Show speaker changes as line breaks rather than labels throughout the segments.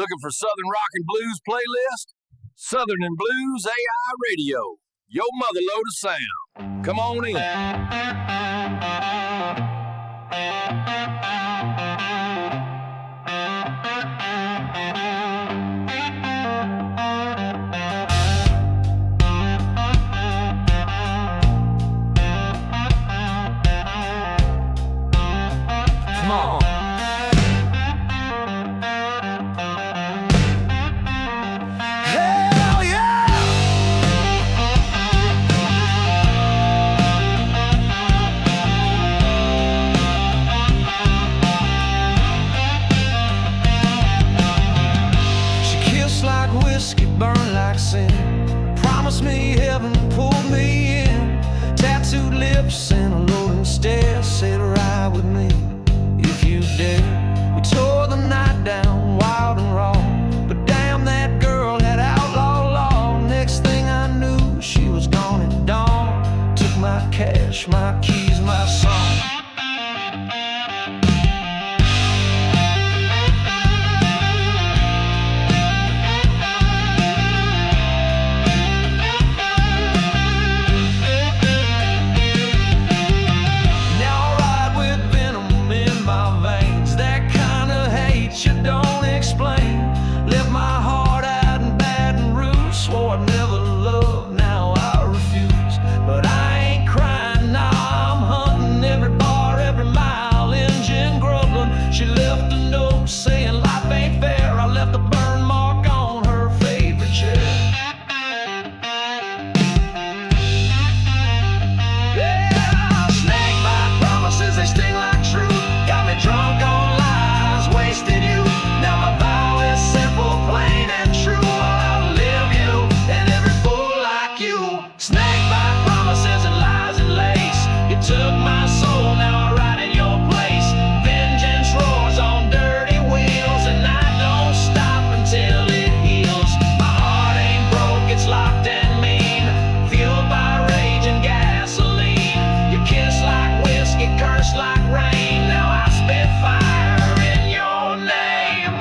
Looking for Southern Rock and Blues playlist? Southern and Blues AI Radio. Your mother load of sound. Come on in. Come on.
Burn like sin. Promise me heaven, pulled me in. Tattooed lips and a loading stare. Said ride with me if you dare. We tore the night down, wild and raw. But damn, that girl had outlaw law. Next thing I knew, she was gone at dawn. Took my cash, my keys, my song. Snakebite promises and lies and lace. You took my soul, now I ride in your place. Vengeance roars on dirty wheels, and I don't stop until it heals. My heart ain't broke, it's locked and mean, fueled by rage and gasoline. You kiss like whiskey, curse like rain. Now I spit fire in your name.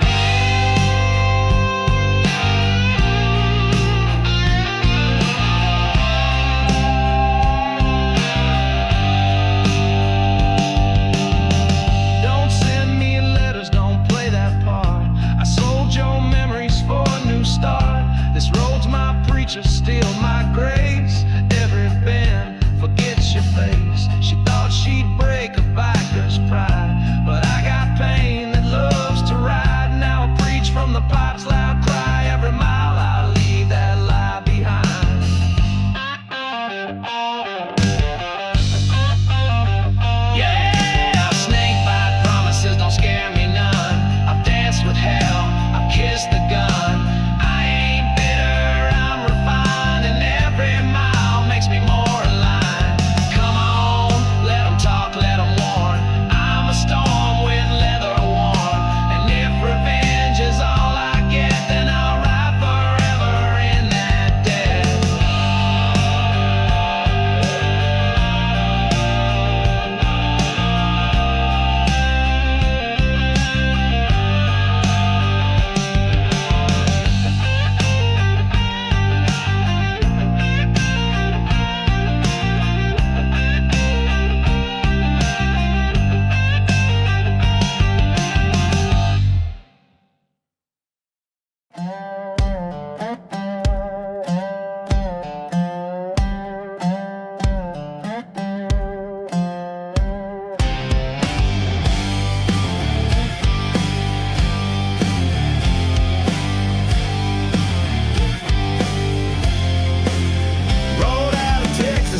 This road's my preacher, still my grace. Every bend forgets your face. She thought she'd break a biker's pride, but I got pain that loves to ride. Now I preach from the pipes' loud cry. Every mile I leave that lie behind. Yeah, snakebite promises don't scare me none. I've danced with hell, I've kissed the gun.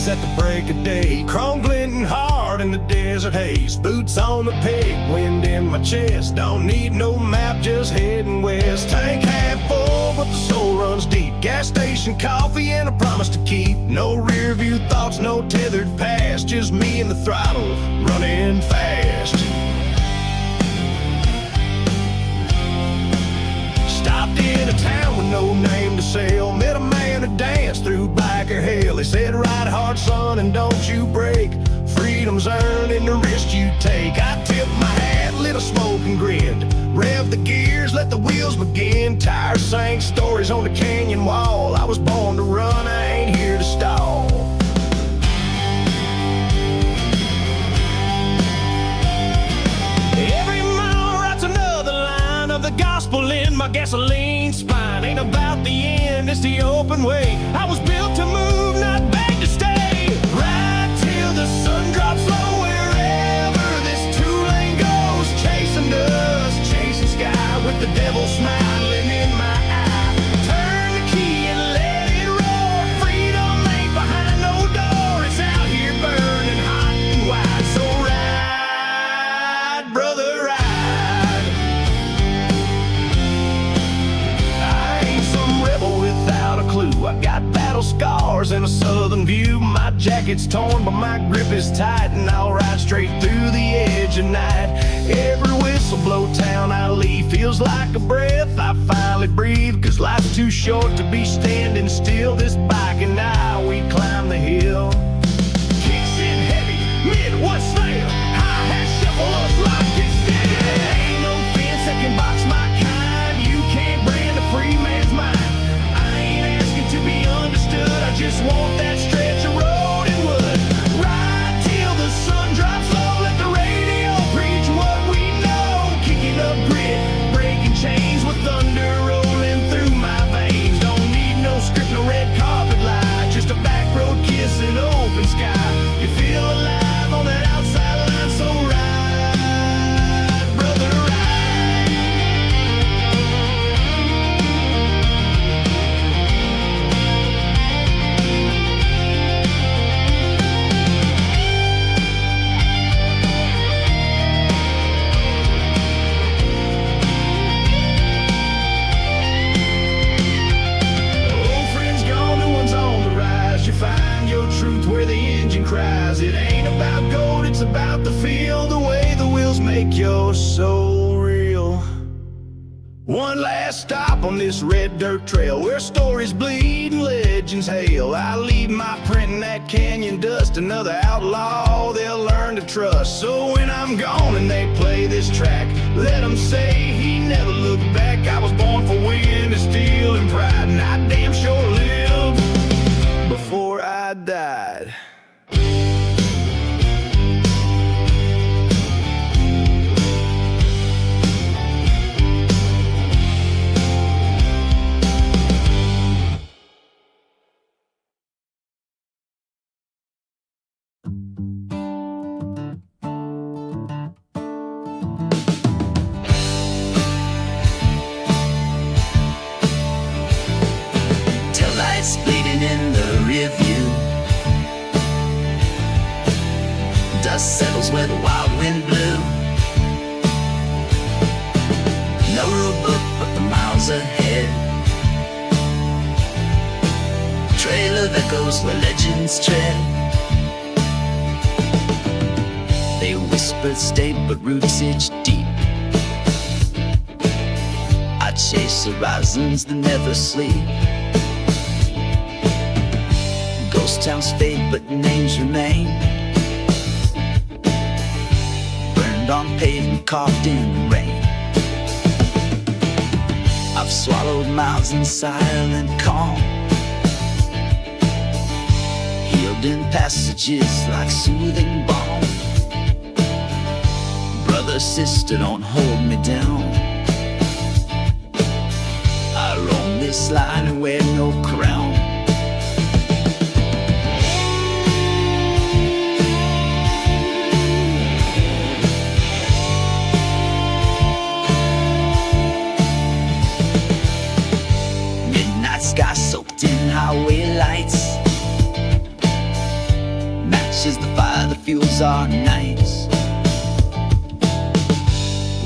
At the break of day, chrome glinting hard in the desert haze. Boots on the peg, wind in my chest. Don't need no map, just heading west. Tank half full, but the soul runs deep. Gas station coffee and a promise to keep. No rear view thoughts, no tethered past. Just me and the throttle, running fast. Stopped in a town with no name to sell. Met a man who danced through biker hell. He said, ride hard, son, and don't you break. Freedom's earned in the risk you take. I tell
tipped my hat, lit a smoke and grinned. Rev the gears, let the wheels begin. Tires sank, stories on the canyon wall. I was born to run, I ain't here to stall. Every mile writes another line of the gospel in my gasoline spine. Ain't about the end, it's the open way. I was built to move, not begged to stay. Ride till the sun drops low, wherever this two-lane goes. Chasing us, chasing sky with the devil smiling in my eye. Turn the key and let it roar. Freedom ain't behind no door. It's out here burning hot and wide. So ride, brother, ride. I ain't some rebel without a clue. I got battle scars and a southern view. My jacket's torn, but my grip is tight, and I'll ride straight through the edge of night. Every whistle blow town I leave feels like a breath. I finally breathe, cause life's too short to be standing still. This bike and I, we climb the hill. Kicks in heavy, mid, one snare. Hi-hat shuffle us like it's dead. Ain't no fence that can box my kind. You can't brand a free man's mind. I ain't asking to be understood, I just want that stretch of road and wood. Ride till the sun drops low, let the radio preach what we know. Kicking up grit, breaking chains with thunder rolling through my veins. Don't need no script, no red carpet lie, just a back road kiss and open sky. You feel alive on that outside line, so ride, brother, ride. Old friends gone, new ones on the rise. You find your truth where the engine cries. It ain't about gold, it's about the feel, the way the wheels make your soul real. One last stop on this red dirt trail, where stories bleed and legends hail. I leave my print in that canyon dust, another outlaw they'll learn to trust. So when I'm gone and they play this track, let them say he never looked back. I was born for wind and steel and pride, and I damn sure lived before I died.
Taillights bleeding in the rear view. Dust settles where the wild wind blew. No rule book but the miles ahead. Trail of echoes where legends tread. They whispered stay but roots itch deep. I chase horizons that never sleep. Ghost towns fade but names remain. Burned on pavement, carved in the rain. I've swallowed miles in silent calm, healed in passages like soothing balm. Brother, sister, don't hold me down. I roam this line and wear no crown. Sky soaked in highway lights, matches the fire that fuels our nights.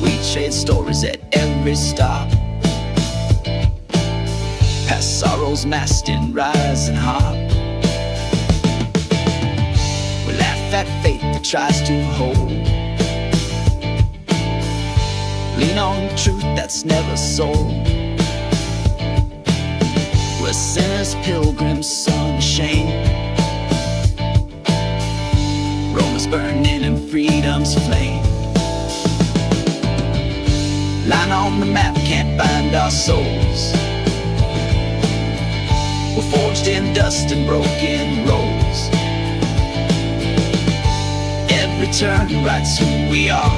We trade stories at every stop, past sorrows masked in rise and hop. We laugh at fate that tries to hold, lean on truth that's never sold. We're sinners, pilgrims, sun shame. Rome is burning in freedom's flame.
Line on the map, can't find our souls. We're forged in dust and broken roads. Every turn writes who we are.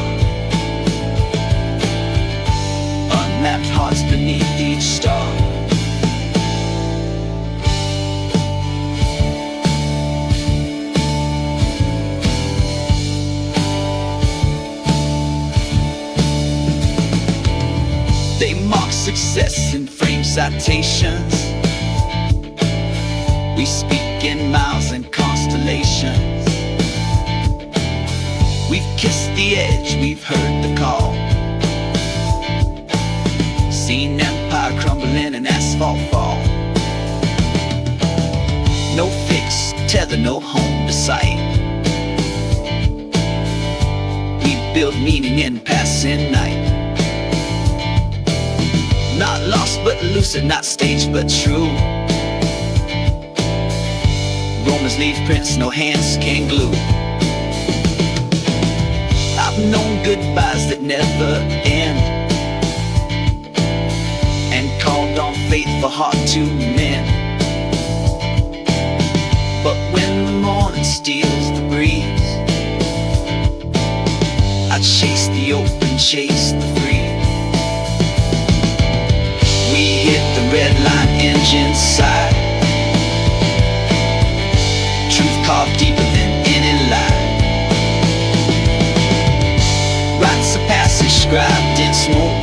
Unmapped hearts beneath each star. They mark success in frame citations. We speak in miles and constellations. We've kissed the edge, we've heard the call. Seen empire crumbling and asphalt fall. No fixed tether, no home to sight. We build meaning in passing night. Not lost but lucid, not staged but true. Romans leave prints no hands can glue. I've known goodbyes that never end, and called on faithful heart to mend. But when the morning steals the breeze, I chase the open, chase the free. We hit the red line engine side. Truth carved deeper than any lie. Rites of passage scribed in smoke.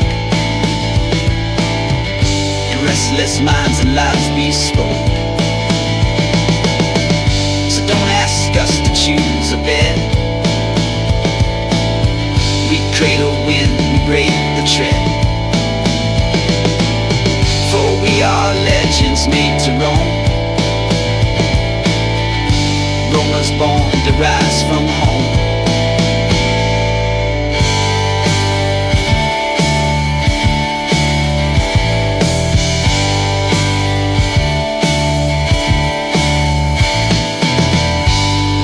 In restless minds and lives we spoke. So don't ask us to choose a bed. We cradle wind, we break the tread. For we are legends made to roam. Romans born to rise from home.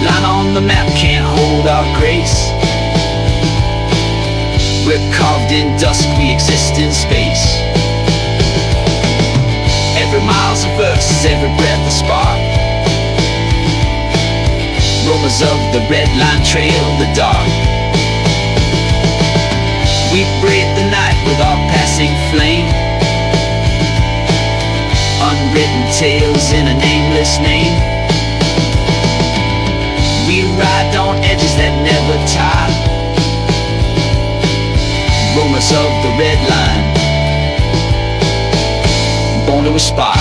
Line on the map can't hold our grace. We're carved in dust, we exist in space. Every mile's a verse, every breath a spark. Roamers of the red line trail the dark. We braid the night with our passing flame. Unwritten tales in a nameless name. We ride on edges that never tie. Roamers of the red line, born to aspire.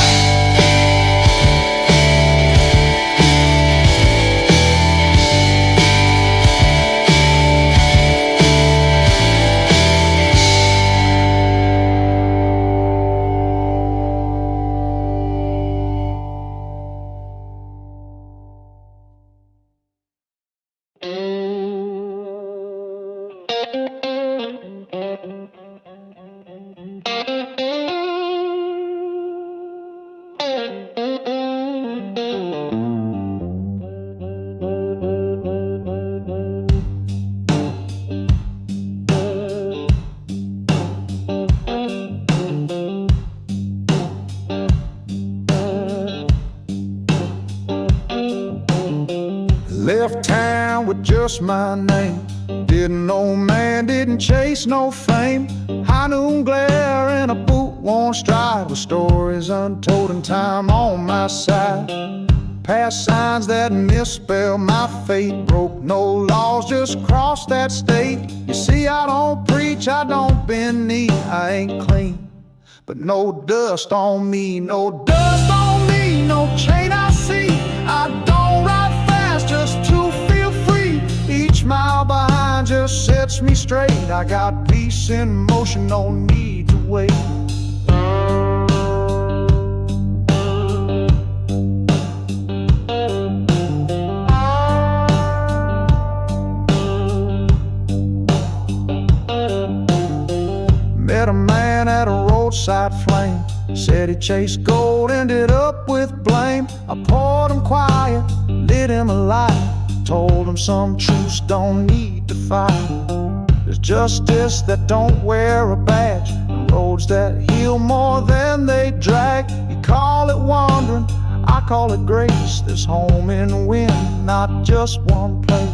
Left town with just my name. Didn't know man, didn't chase no fame. High noon glare and a boot-worn stride, with stories untold and time on my side. Past signs that misspell my fate. Broke no laws, just crossed that state. You see, I don't preach, I don't bend knee. I ain't clean, but no dust on me. No dust on me, no chain I see. I don't ride fast just to feel free. Each mile behind just sets me straight. I got peace in motion, no need to wait. Met a man at a roadside flame. Said he chased gold, ended up with blame. I poured him quiet, lit him a light. Told him some truths don't need to fight. There's justice that don't wear a badge, roads that heal more than they drag. You call it wandering, I call it grace. There's home in the wind, not just one place.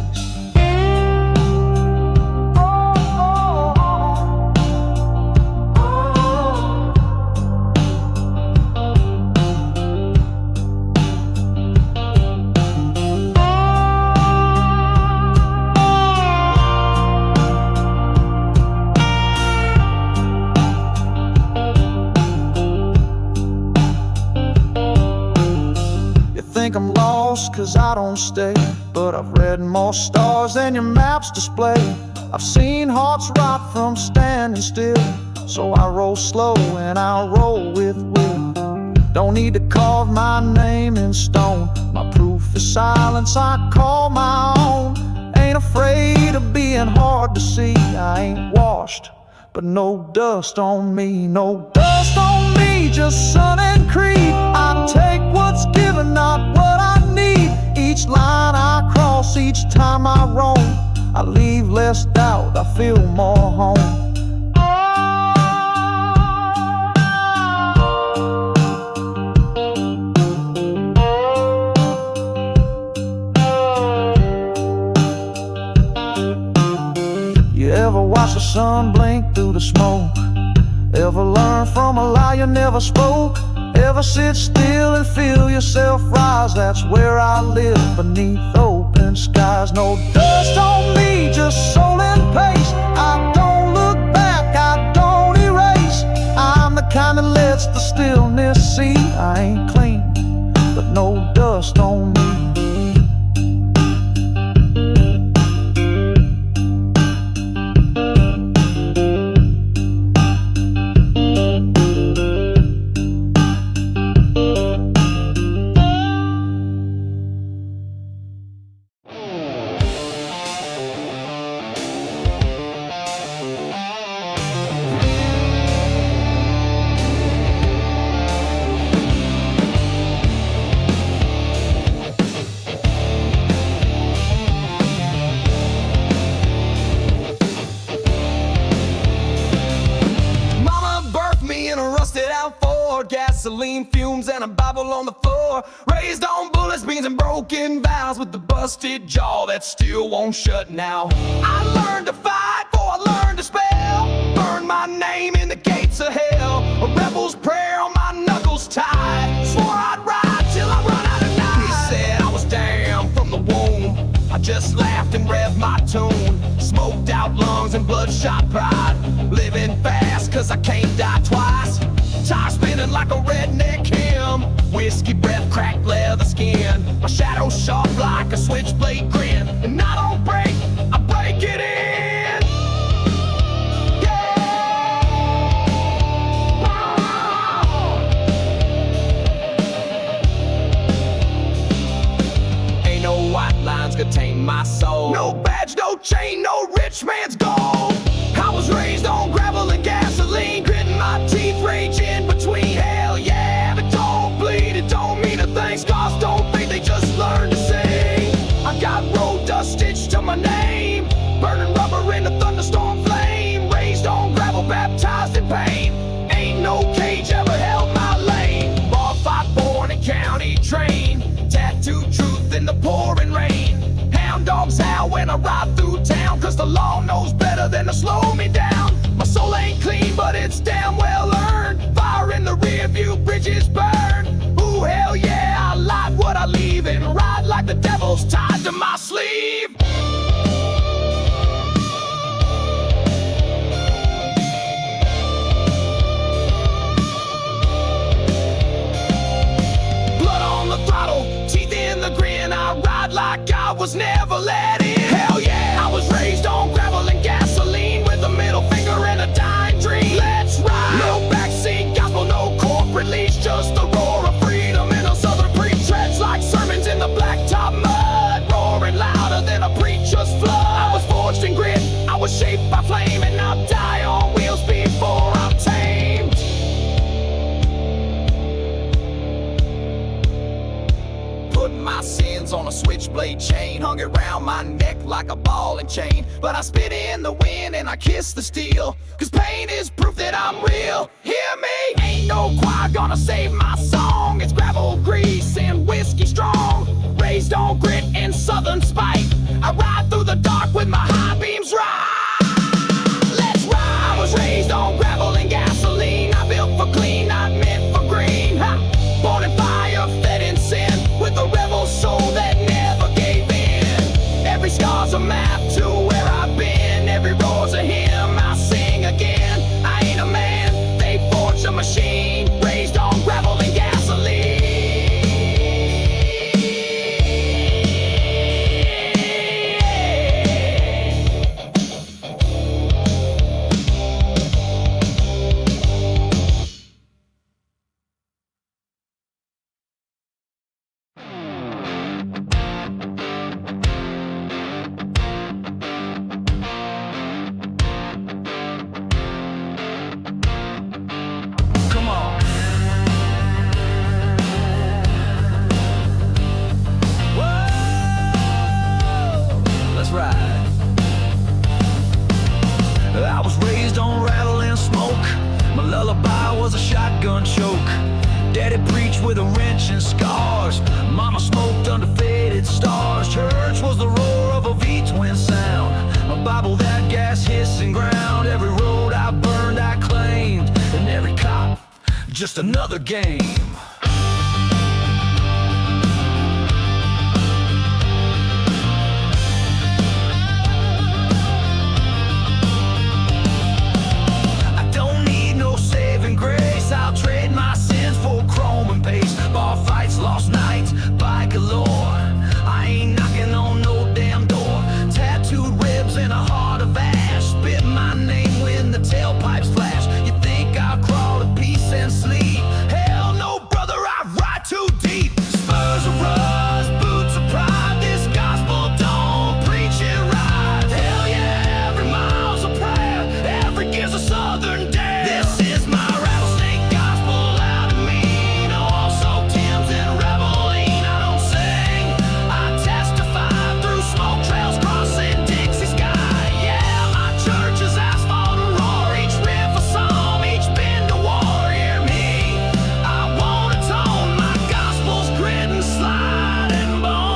I'm lost cause I don't stay, but I've read more stars than your maps display. I've seen hearts rot from standing still, so I roll slow and I roll with will. Don't need to carve my name in stone, my proof is silence I call my own. Ain't afraid of being hard to see, I ain't washed, but no dust on me. No dust on me, just sun and creed. I take what's given, not what I need. Each line I cross, each time I roam, I leave less doubt, I feel more home. You ever watch the sun blink through the smoke? Ever learn from a lie you never spoke? Ever sit still and feel yourself rise? That's where I live, beneath open skies. No dust on me, just soul and pace. I don't look back, I don't erase. I'm the kind that lets the stillness see. I ain't clean, but no dust on me.
Gasoline fumes and a Bible on the floor. Raised on bullets, beans and broken vows, with the busted jaw that still won't shut now. I learned to fight before I learned to spell. Burn my name in the gates of hell. A rebel's prayer on my knuckles tied. Swore I'd ride till I run out of night. He said I was damned from the womb. I just laughed and revved my tune. Smoked out lungs and bloodshot pride. Living fast cause I can't die twice. Tire spinning like a redneck hymn. Whiskey breath, cracked leather skin. My shadow sharp like a switchblade grin. And I don't break, I break it in. Yeah. Ain't no white lines gonna tame my soul. No badge, no chain, no rich man's gold. I was raised on gravel and gasoline, gritting my teeth, raging between. Hell yeah, if it don't bleed, it don't mean a thing. Scars don't fade, they just learn to sing. I got road dust stitched to my name, burning rubber in a thunderstorm flame. Raised on gravel, baptized in pain. Ain't no cage ever held my lane. Bar fight, born and county trained. Tattooed truth in the pouring rain. Hound dogs howl when I ride through town, cause the law knows better than to slow me down. My soul ain't clean, but it's damn well earned. Fire in the rear view, bridges burn. Ooh, hell yeah, I light what I leave and ride like the devil's tied to my sleeve. Blood on the throttle, teeth in the grin. I ride like I was never let in. Hell yeah, I was raised on gravel and gasoline, with a middle finger and a dying dream. Let's ride. No backseat gospel, no corporate leash, just the roar of freedom in a southern preach. Treads like sermons in the blacktop mud, roaring louder than a preacher's flood. I was forged in grit, I was shaped by flame, and I'll die on wheels before I'm tamed. Put my sins
hands on a switchblade chain, hung it round my neck like a ball and chain. But I spit in the wind and I kiss the steel, cause pain is proof that I'm real. Hear me? Ain't no choir gonna save my song. It's gravel, grease, and whiskey strong. Raised on grit and southern spite, I ride through the dark with my high beams right. Let's ride. I was raised on gravel and gasoline. I built for clean, not meant for green. Ha! Born in fire, fed in sin, with a rebel soul that never gave in. Every scar's a map to where I've been. Every roar's a hymn, I sing again. I ain't a man, they forged a machine. Raised on gravel and gasoline. Come on. Whoa! Let's ride. I was raised on rattle and smoke. My lullaby was a shotgun choke. Daddy preached with a wrench and scars. Mama smoked under faded stars. Church was the roar of a V-twin sound. My Bible that gas hissing ground. Every road I burned I claimed, and every cop just another game. I don't need no saving grace. I'll trade my sins for chrome and paste. Bar fights, lost nights, by galore. I ain't knocking on no damn door. Tattooed ribs and a heart of ash. Spit my name when the tailpipes flash. You think I'll crawl to peace and sleep? Hell no, brother, I ride too deep. Spurs of rust, boots of pride. This gospel don't preach it right. Hell yeah, every mile's a prayer. Every gear's a southern dare. This is my rattlesnake gospel, loud and mean. Also Tim's and reveling. I don't sing, I testify through smoke trails crossing Dixie sky. Yeah, my church is asphalt and roar. Each riff a psalm, each bend a war. Hear me? I won't atone. My gospel's grit and slide and bone.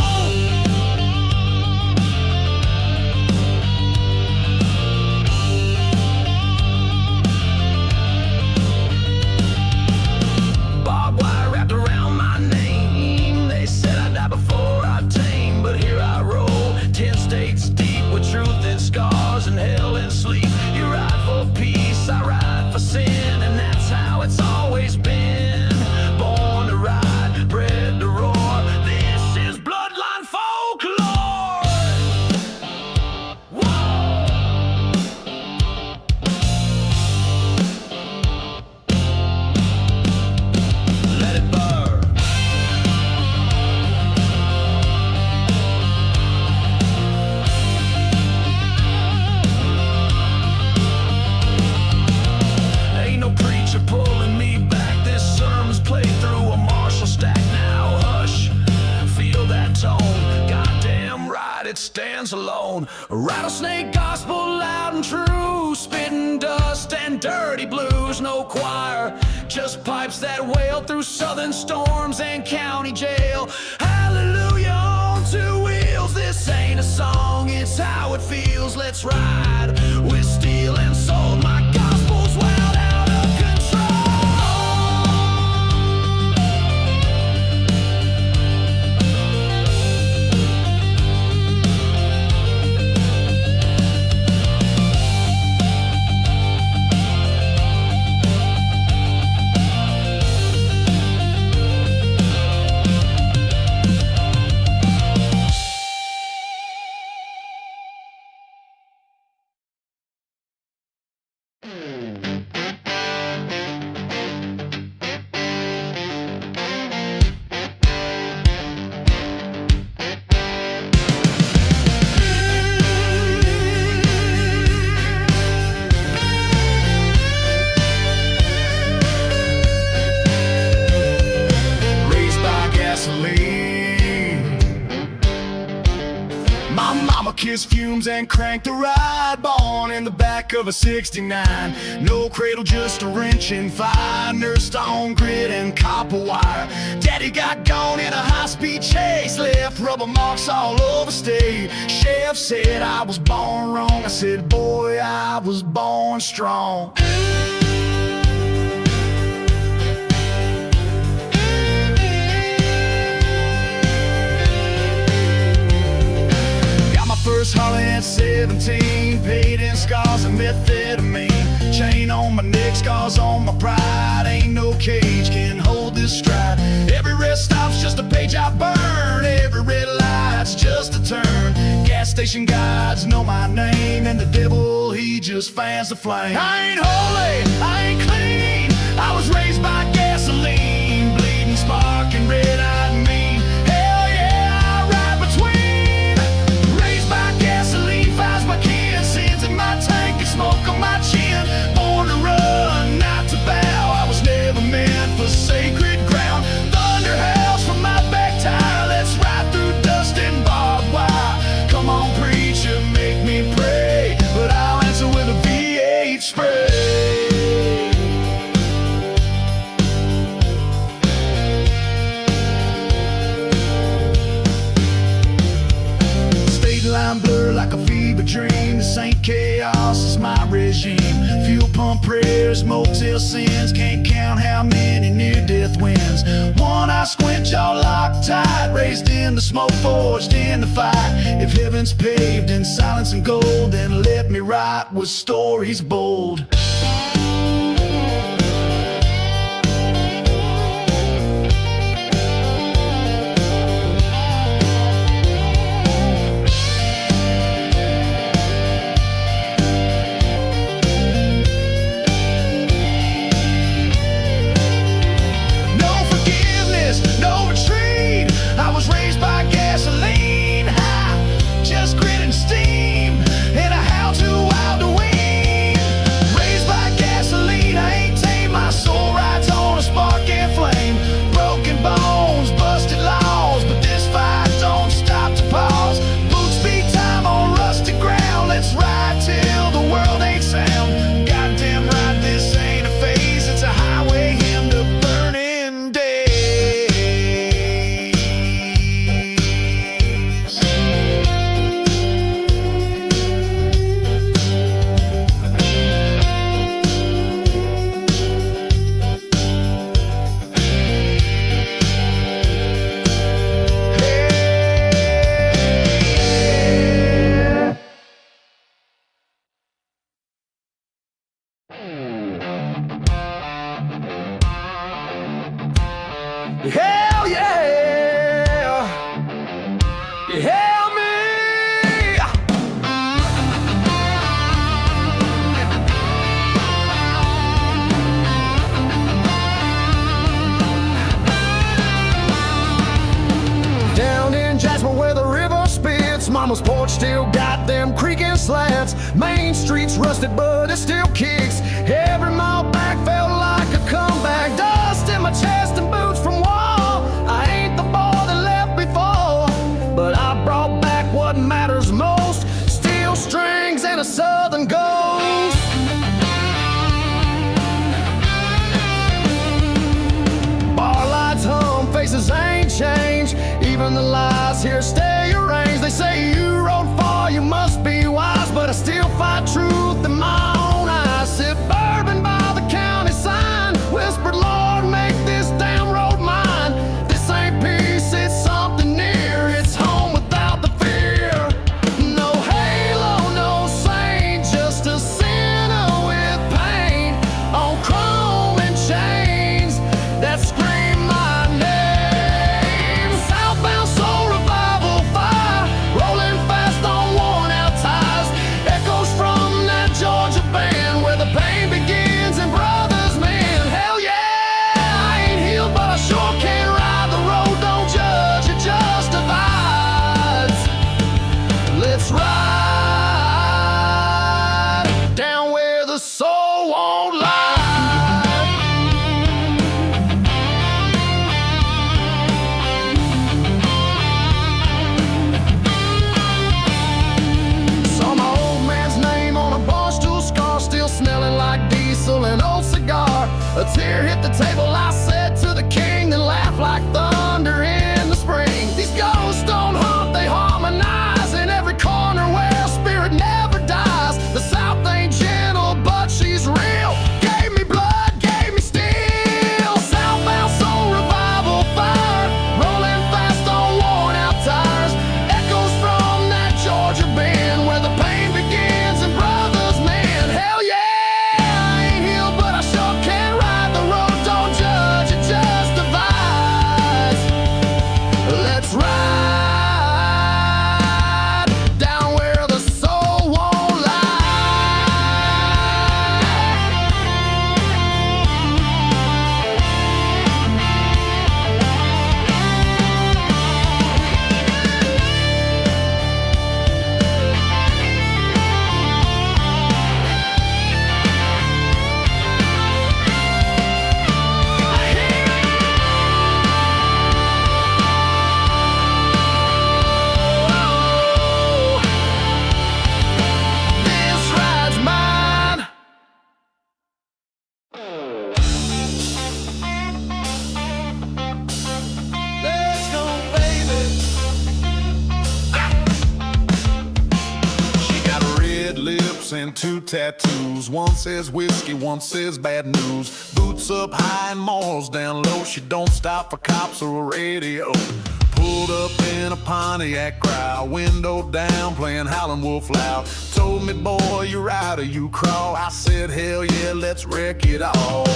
Barbed wire wrapped around my name. They said I'd die before I'd tame, but here I roll, 10 states deep with truth and scars and hell and sleep. You ride for peace, I ride for sin, and that's how it's always been. Born to ride, bred to roar. This is bloodline folklore. Whoa! Let it burn. Ain't no preacher pulling me back. This sermon's played through a Marshall stack. Now hush, feel that tone. Goddamn right, it stands alone. A rattlesnake gospel, loud and true. Spitting dust and dirty blues. No choir, just pipes that wail through southern storms and county jail. Hallelujah on two wheels. This ain't a song, it's how it feels. Let's ride with steel and soul. My gospel's wild out of
his fumes and cranked the ride. Born in the back of a 69, no cradle, just a wrench and fire. Nursed on grit and copper wire. Daddy got gone in a high-speed chase, left rubber marks all over stage. Chef said I was born wrong. I said, boy, I was born strong. First Holly at 17, paid in scars and methamphetamine. Chain on my neck, scars on my pride. Ain't no cage can hold this stride. Every rest stop's just a page I burn. Every red light's just a turn. Gas station guides know my name, and the devil, he just fans the flame. I ain't holy, I ain't clean. I was raised by gasoline, bleeding spark and red-eyed and mean. Hell yeah, I ride between. My kin, sins in my tank and smoke on my chin. Born to run, not to bow. I was never meant for sacred ground. Thunder howls from my back tire. Let's ride through dust and barbed wire. Come on, preacher, make me pray, but I'll answer with a V8 spray. State line blur like a fever dream. This ain't chaos, it's my regime. Fuel pump prayers, motel sins. Can't count how many near-death wins. One eye squint, jaw locked tight. Raised in the smoke, forged in the fight. If heaven's paved in silence and gold, then let me write with stories bold. Hell yeah! Help me! Down in Jasper where the river spits, mama's porch still got them creaking slats. Main Street's rusted but it still kicks. Every mile back felt like a comeback. Dust in my chest and boots from wall. I ain't the boy that left before, but I brought back what matters most. Steel strings and a southern ghost. Bar lights hum, faces ain't changed. Even the lies here stay arranged. They say you rode far, you must be wise, but I still fight truth in my own eyes. Sip bourbon by the county sign, whispered, Lord, make this damn road mine. This ain't peace, it's something near. It's home without the fear. No halo, no saint, just a sinner with pain on chrome and chains that scream my name. Southbound soul
and 2 tattoos. One says whiskey, one says bad news. Boots up high and morals down low. She don't stop for cops or a radio. Pulled up in a Pontiac crowd, window down, playing Howlin' Wolf loud. Told me, boy, you ride or you crawl. I said, hell yeah, let's wreck it all.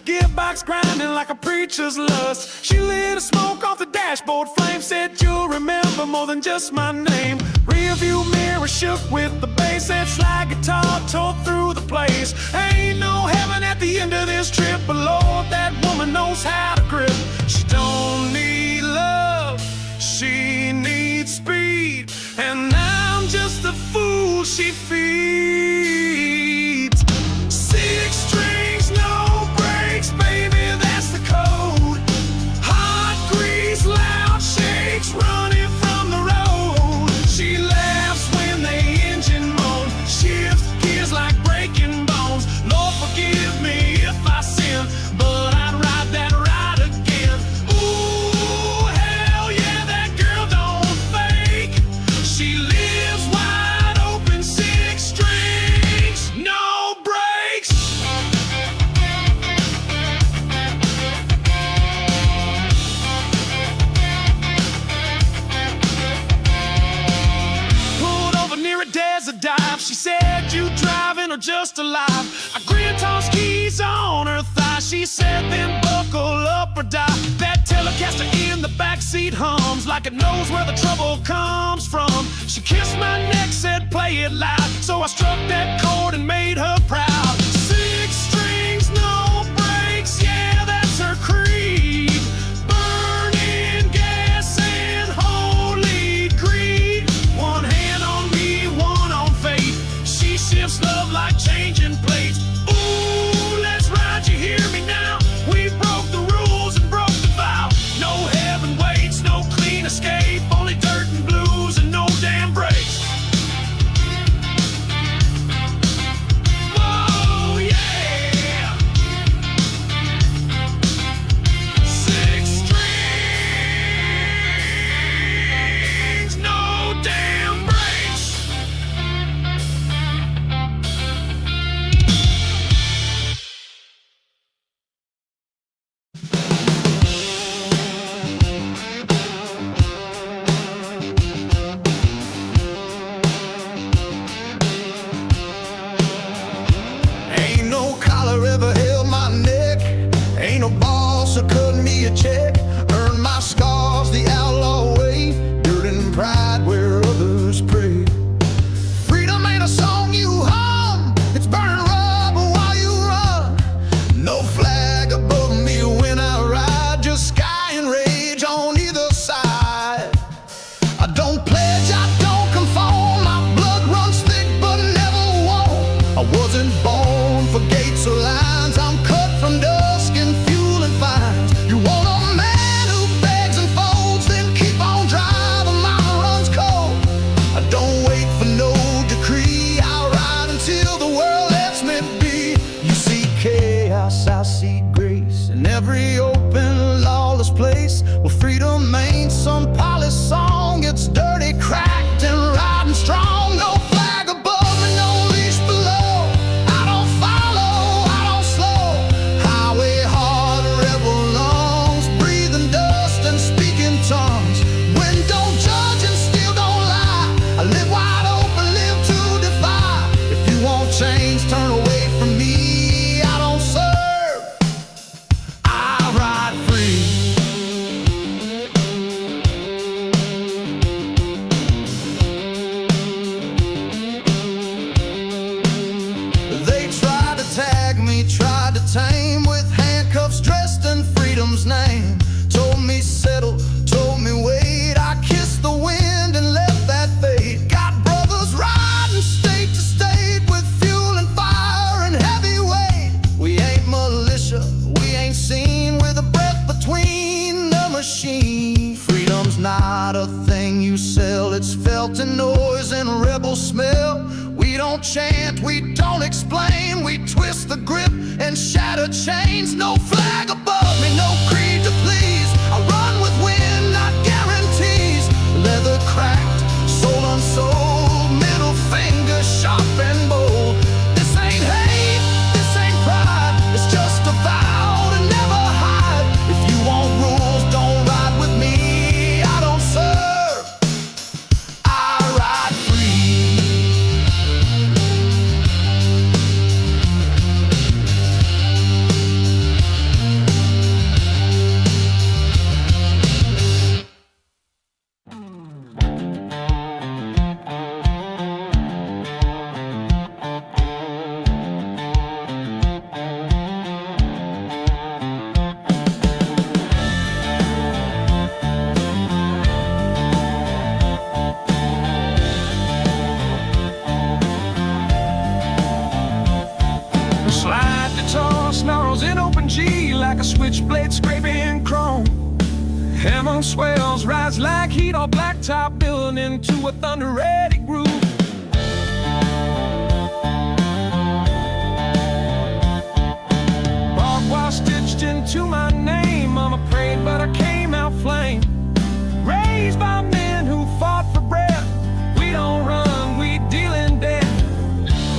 Gearbox grinding like a preacher's lust. She lit a smoke off the dashboard flame. Said you'll remember more than just my name. Rearview mirror shook with the bass. That slide guitar tore through the place. Ain't no heaven at the end of this trip, but Lord, that woman knows how to grip. She don't need love, she needs speed, and I'm just the fool she feeds. 6 strings, no brakes, baby, that's the code. Hot grease, loud shakes, running from the road. She laughs when they engine moan, shifts gears like breaking bones. Lord, forgive me if I sin, but I'd ride that ride again. Ooh, hell yeah, that girl don't fake. She lives wide open, 6 strings, no brakes. Pulled over near a desert dive. She said, you driving or just alive? I grinned, tossed keys on her thigh. She said, then buckle up or die. That Telecaster in the backseat hums like it knows where the trouble comes from. She kissed my neck, said play it loud. So I struck that chord and made her proud. 6 strings, no brakes, yeah, that's her creed. Burning gas and holy greed. One hand on me, one on fate. She shifts love like changing plates. Ooh, let's ride, you hear me now? We broke the rules and broke the vow. No heaven waits, no clean escape, only dirt and blues and no damn brakes. Whoa, yeah! 6 strings, no damn brakes.
Ain't no collar ever held my neck. Ain't no boss who cut me a check. Earned my scars the outlaw way. Dirt and pride where others pray. Freedom ain't a song you hum. It's burning rubber while you run. No flag above me when I ride. Just sky and rage on either side. I don't pledge, I don't conform. My blood runs thick but never warm. I wasn't born for gates or lines. I'm cut from dusk and fuel and fines. You want a man who begs and folds, then keep on driving. Mama runs cold. I don't wait for no decree. I ride until the world lets me be. You see chaos, I see grace in every open, lawless place. Well, freedom ain't some polished song. It's dirty, cracked, and riding strong. No flag above me, no leash below. I don't follow, I don't slow. Highway hard, rebel lungs, breathing dust and speaking tongues. When don't judge and still don't lie. I live wide open, live to defy. If you want change, turn away from me. I don't serve, I ride free. They tried to tag me, tried to tame with handcuffs dressed in freedom's name. Told me settle, told me wait. I kissed the wind and left that fate. Got brothers riding state to state with fuel and fire and heavyweight. We ain't militia, we ain't seen with a breath between the machine. Freedom's not a thing you sell, it's felt in noise and rebel smell. chant, we don't explain. We twist the grip and shatter chains. No flag above me, no creed to please. I run with wind, not guarantees. Leather cracked, soul unsold, middle finger sharp and bold. This ain't hate, this ain't pride, it's just a vow to never hide. If you want rules, don't ride with me. I don't serve, I ride free.
Slide guitar snarls in open G like a switchblade scraping chrome. Hammer swells rise like heat on blacktop, building into a thunder-ready groove. Barbed wire stitched into my name. I'm afraid, but I came out flame. Raised by men who fought for breath. We don't run, we deal in death.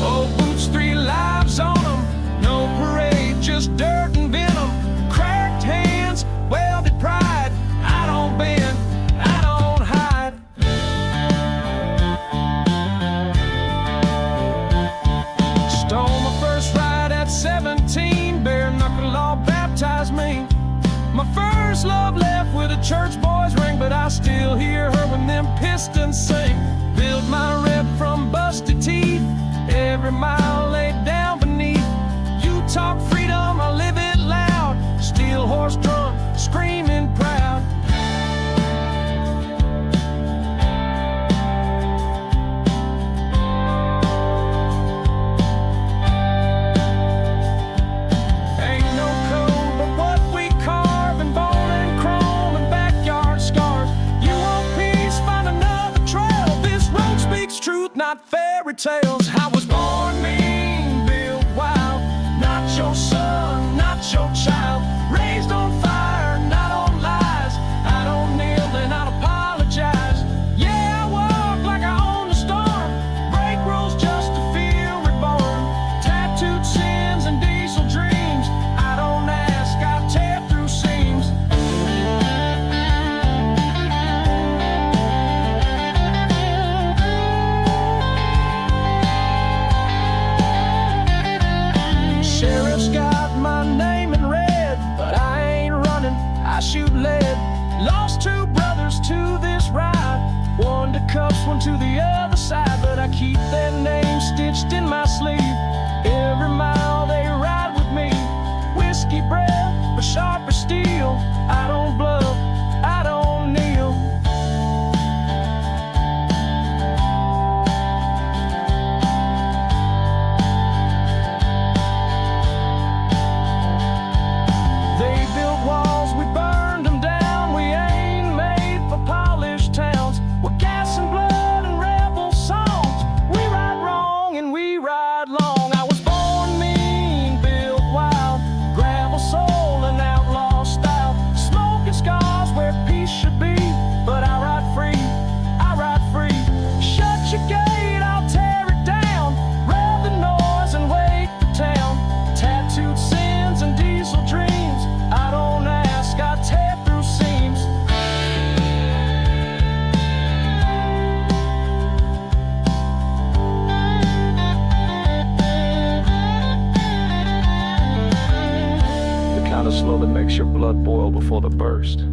Old boots, 3 lives on them. No parade, just dirt and venom. Cracked hands, welded pride. I don't bend, I don't hide. Stole my first ride at 17. Bare knuckle law baptized me. My first love left with a church boy's ring, but I still hear her when them pistons sing. Build my rep from busted teeth. Every mile laid down beneath. You talk freedom, I live it loud. Steel horse drum, screaming proud. Ain't no code but what we carve in bone and chrome and backyard scars. You want peace, find another trail. This road speaks truth, not fairy tales. I was born mean, built wild. Not your son, not your child. Raised on fire, not on lies. I don't kneel and I'd apologize. Yeah, I walk like I own the storm. Break rules just to feel reborn. Tattooed sins and diesel dreams. I don't ask, I tear through seams. Sheriff's got my name in red, but I ain't running, I shoot lead. Lost 2 brothers to this ride. One to cuffs, one to the other side, but I keep their names stitched in my sleeve. Every mile they ride with me. Whiskey breath, but sharp as steel. I don't bluff, I don't kneel. They built walls, we burned them down. We ain't made for polished towns. We're gas and blood and rebel songs. We ride wrong and we ride long. I was born mean, built wild. Gravel soul and outlaw style. Smoking scars where peace should be. But I ride free, I ride free. Shut your gate, I'll tear it down. Rev the noise and wake the town. Tattooed sins and diesel dreams. I don't ask, I tear through seams. The kind of slow that makes your blood boil before the burst.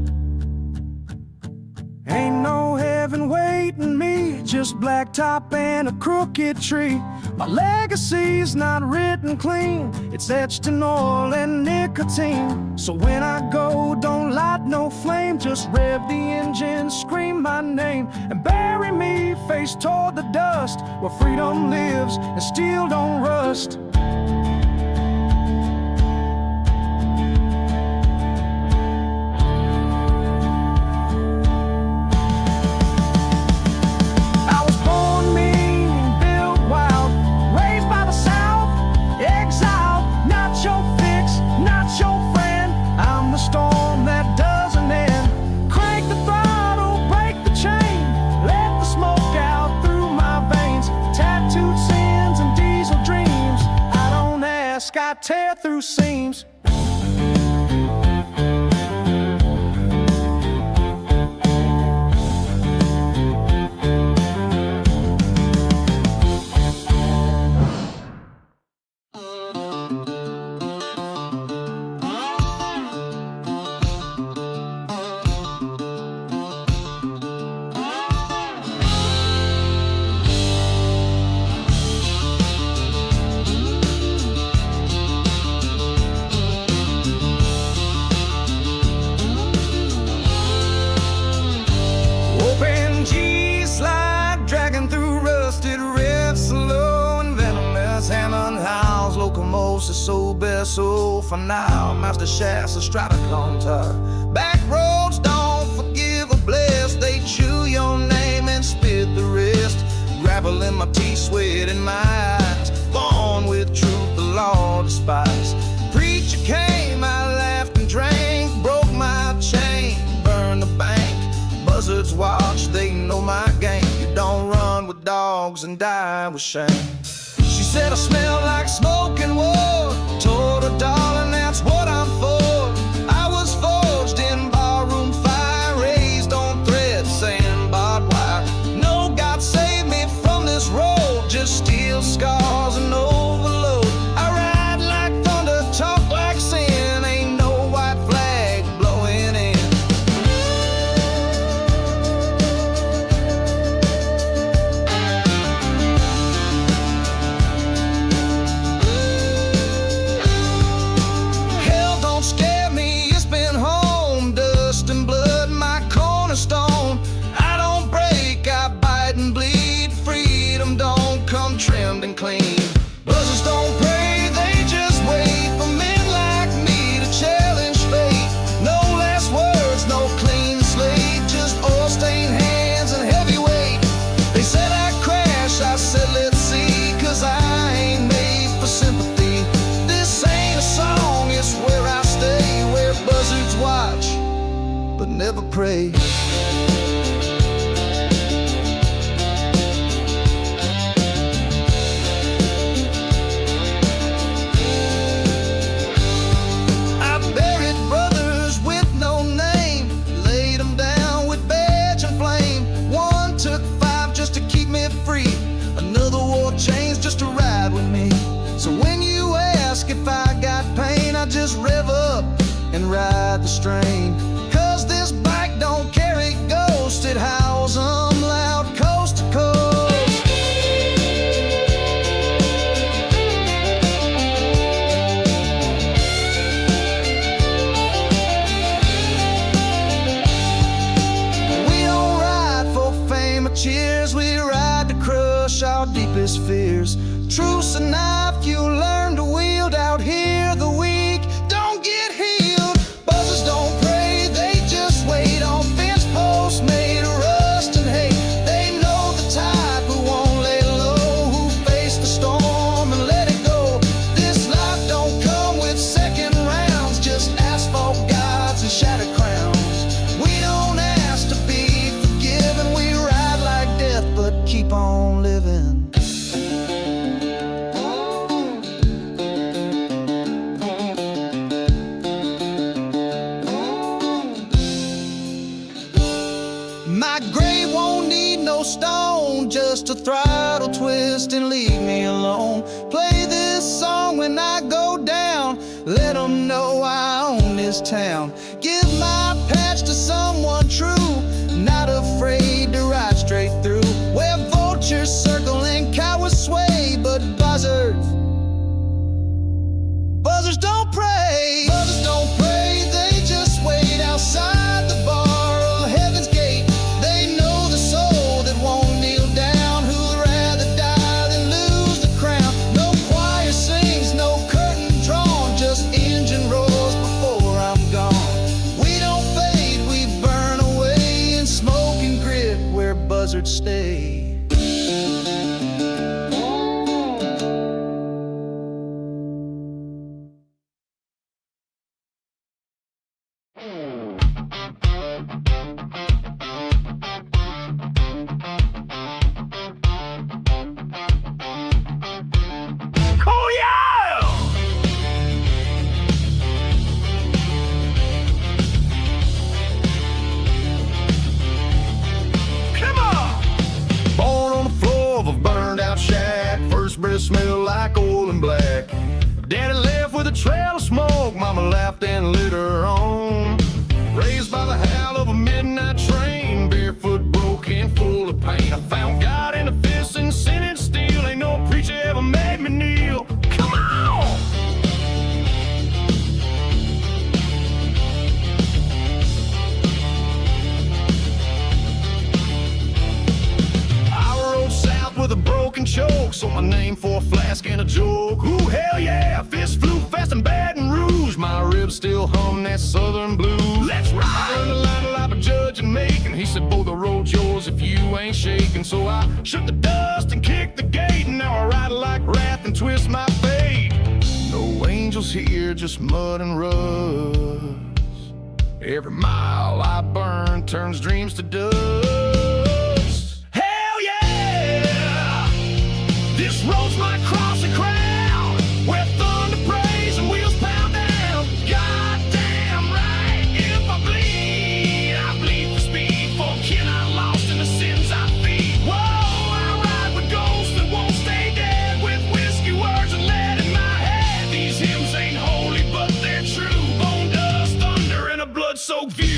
Ain't no heaven waiting me, just blacktop and a crooked tree. My legacy's not written clean, it's etched in oil and nicotine. So when I go, don't light no flame, just rev the engine, scream my name, and bury me face toward the dust, where freedom lives and steel don't rust. I was born mean, built wild.
seams. So best, so for now, master shafts, a stratocontar. Back roads don't forgive or bless. They chew your name and spit the rest. Gravel in my teeth, sweat in my eyes. Born with truth, the law despise. Preacher came, I laughed and drank. Broke my chain, burned the bank. Buzzards watch, they know my game. You don't run with dogs and die with shame. She said I smell like smoke and war. Told her, darling, that's what I'm for. I was forged in barroom fire, raised on thread, sand, barbed wire. No, God save me from this road, just steel scars and overload. I ride like thunder, talk like sin, ain't no white flag blowing in. Trimmed and clean. Buzzards don't pray, they just wait for men like me to challenge fate. No less words, no clean slate, just oil-stained hands and heavy weight. They said I'd crash, I said let's see, cause I ain't made for sympathy. This ain't a song, it's where I stay, where buzzards watch, but never pray. Just rev up and ride the strain. Cause this bike don't carry ghosts, it howls them loud coast to coast. We don't ride for fame or cheers, we ride to crush our deepest fears. Truce and knife you learn to wield out here, the weak don't get healed. Buzzards don't pray, they just wait on fence posts made of rust and hate. They know the type who won't lay low, who face the storm and let it go. This life don't come with second rounds, just asphalt gods and shattered crowns. We don't ask to be forgiven, we ride like death but keep on living. My grave won't need no stone, just a throttle twist and leave me alone. Play this song when I go down, let them know I own this town. Give my patch to someone true, not afraid to ride straight through. Where vultures circle and cowards sway, but buzzards don't pray. Buzzards don't pray, they just wait outside the bar. Stay.
smelled like oil and black. Daddy left with a trail of smoke, Mama laughed and lit her on. Raised by the howl of a midnight train, barefoot, broken, full of pain. I found God in a fist and sin and steel. Ain't no preacher ever made me kneel. Come on! I rode south with a broken choke, so my name for a flask and a joke. Ooh, hell yeah! Fist flew fast in Baton Rouge. My ribs still hum that southern blues. Let's ride! I learned a lot about a judge and making. He said, boy, the road's yours if you ain't shaking. So I shook the dust and kicked the gate, and now I ride like wrath and twist my fate. No angels here, just mud and rust. Every mile I burn turns dreams to dust. Hell yeah! This road's my cross and crown, where thunder prays and wheels pound down. Goddamn right, if I bleed for speed, for kin I lost in the sins I feed. Whoa, I ride with ghosts that won't stay dead, with whiskey words and lead in my head. These hymns ain't holy, but they're true. Bone dust, thunder, and a blood-soaked view.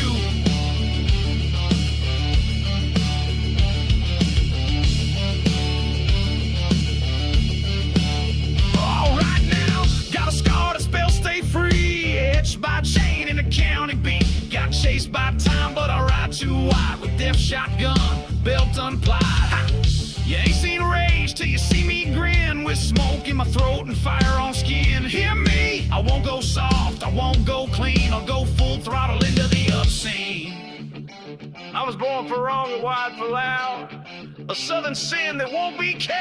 By chain in a county beat. Got chased by time, but I ride too wide with death shotgun, belt unplied. Ha! You ain't seen rage till you see me grin, with smoke in my throat and fire on skin. Hear me? I won't go soft, I won't go clean, I'll go full throttle into the obscene. I was born for wrong and wide for loud, a southern sin that won't be cowed.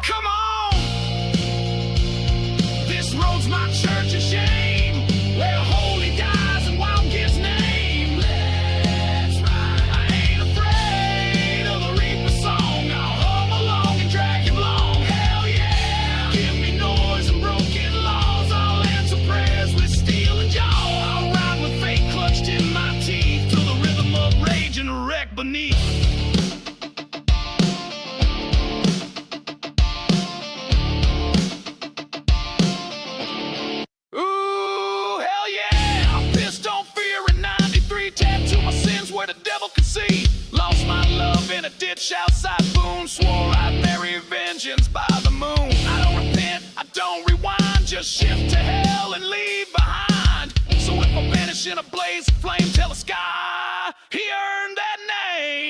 Come on! This road's my church of shame, where holy dies and wild gets named. Let's ride. I ain't afraid of the reaper's song. I'll hum along and drag him long. Hell yeah! Give me noise and broken laws. I'll answer prayers with steel and jaw. I'll ride with fate clutched in my teeth, to the rhythm of rage and a wreck beneath. In a ditch outside Boone, swore I'd marry vengeance by the moon. I don't repent, I don't rewind, just shift to hell and leave behind. So if I vanish in a blaze of flame, tell the sky he earned that name.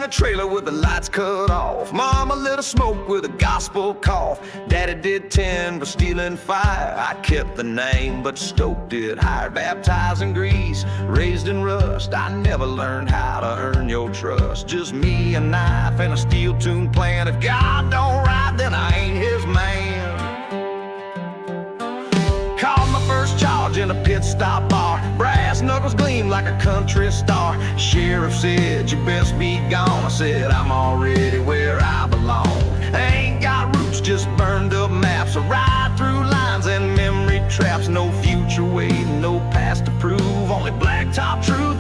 Trailer with the lights cut off. Mama lit a smoke with a gospel cough. Daddy did 10 for stealing fire. I kept the name, but stoked it higher. Baptized in grease, raised in rust. I never learned how to earn your trust. Just me, a knife, and a steel tune playing. If God don't ride, then I ain't his man. Called my first charge in a pit stop bar. Brass knuckles gleam like a country star. Sheriff said, you best be gone. I said, I'm already where I belong. I ain't got roots, just burned up maps. I ride through lines and memory traps. No future waiting, no past to prove. Only blacktop truth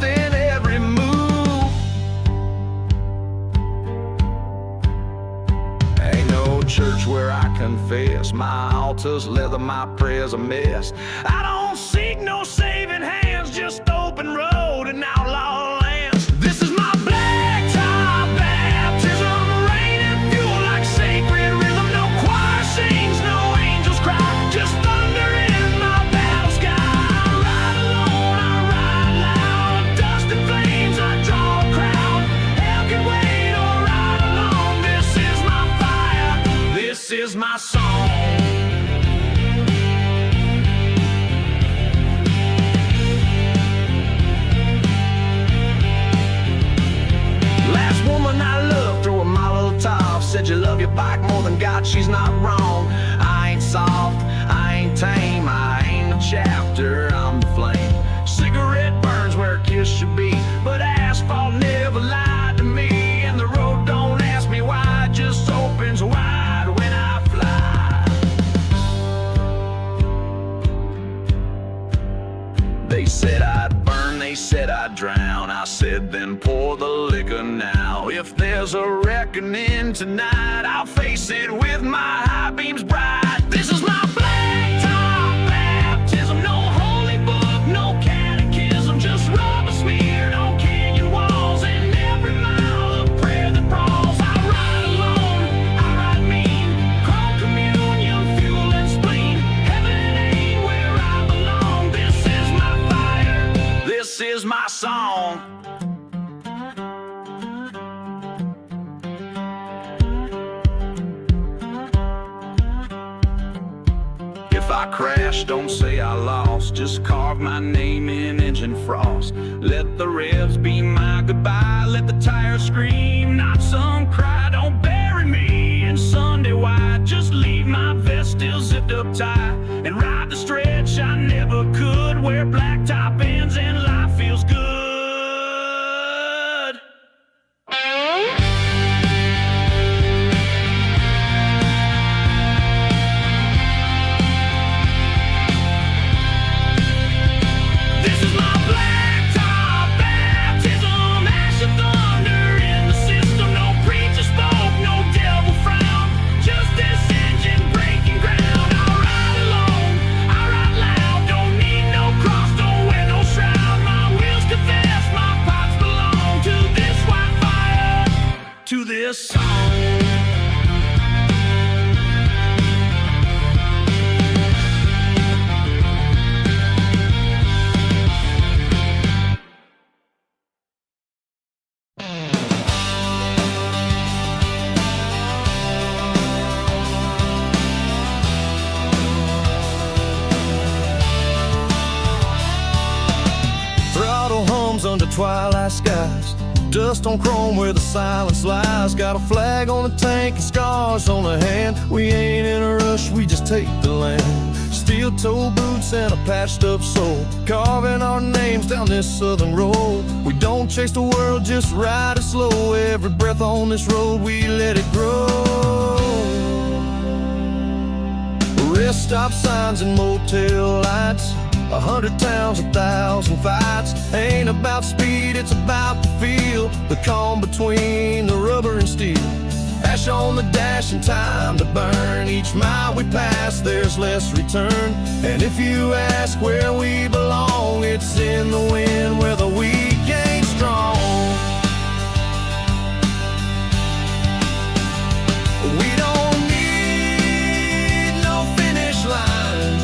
church where I confess. My altar's leather, my prayers a mess. I don't seek no saving hands, just open road and outlaw lands. This is my blacktop baptism, rain and fuel like sacred rhythm. No choir sings, no angels cry, just thunder in my battle sky. I ride alone, I ride loud, dust and flames, I draw a crowd. Hell can wait or ride along. This is my fire, this is my song. Last woman I loved threw a Molotov top. Said you love your bike more than God, she's not wrong. I ain't soft, I ain't tame, I ain't a chapter, I'm the flame. Cigarette burns where a kiss should be, but asphalt never lied to me. And the road don't ask me why, it just opens wide when I fly. They said I'd burn, they said I'd drown. I said then pour the liquor now. If there's a reckoning tonight, I'll face it with my high beams bright. This is my blacktop baptism. No holy book, no catechism, just rubber smeared on canyon walls and every mile of prayer that crawls. I ride alone, I ride mean, chrome communion, fuel and spleen. Heaven ain't where I belong. This is my fire, this is my song. If I crash, don't say I lost, just carve my name in engine frost. Let the revs be my goodbye, let the tires scream, not some cry. Don't bury me in Sunday white, just leave my vest still zipped up tight. And ride the stretch I never could, where blacktop ends and life feels good. This is my blacktop baptism, ash of thunder in the system. No preacher spoke, no devil frown, just this engine breaking ground. I ride alone, I ride loud, don't need no cross, don't wear no shroud. My wheels confess, my pipes belong to this white fire, to this song.
Throttle hums under twilight skies, dust on chrome where the silence lies. Got a flag on the tank and scars on the hand. We ain't in a rush, we just take the land. Steel toe boots and a patched up soul, carving our names down this southern road. We don't chase the world, just ride it slow. Every breath on this road, we let it grow. Rest stop signs and motel lights, 100 towns, 1,000 fights. Ain't about speed, it's about the feel, the calm between the rubber and steel. Ash on the dash and time to burn. Each mile we pass, there's less return. And if you ask where we belong, it's in the wind where the weak ain't strong. We don't need no finish line,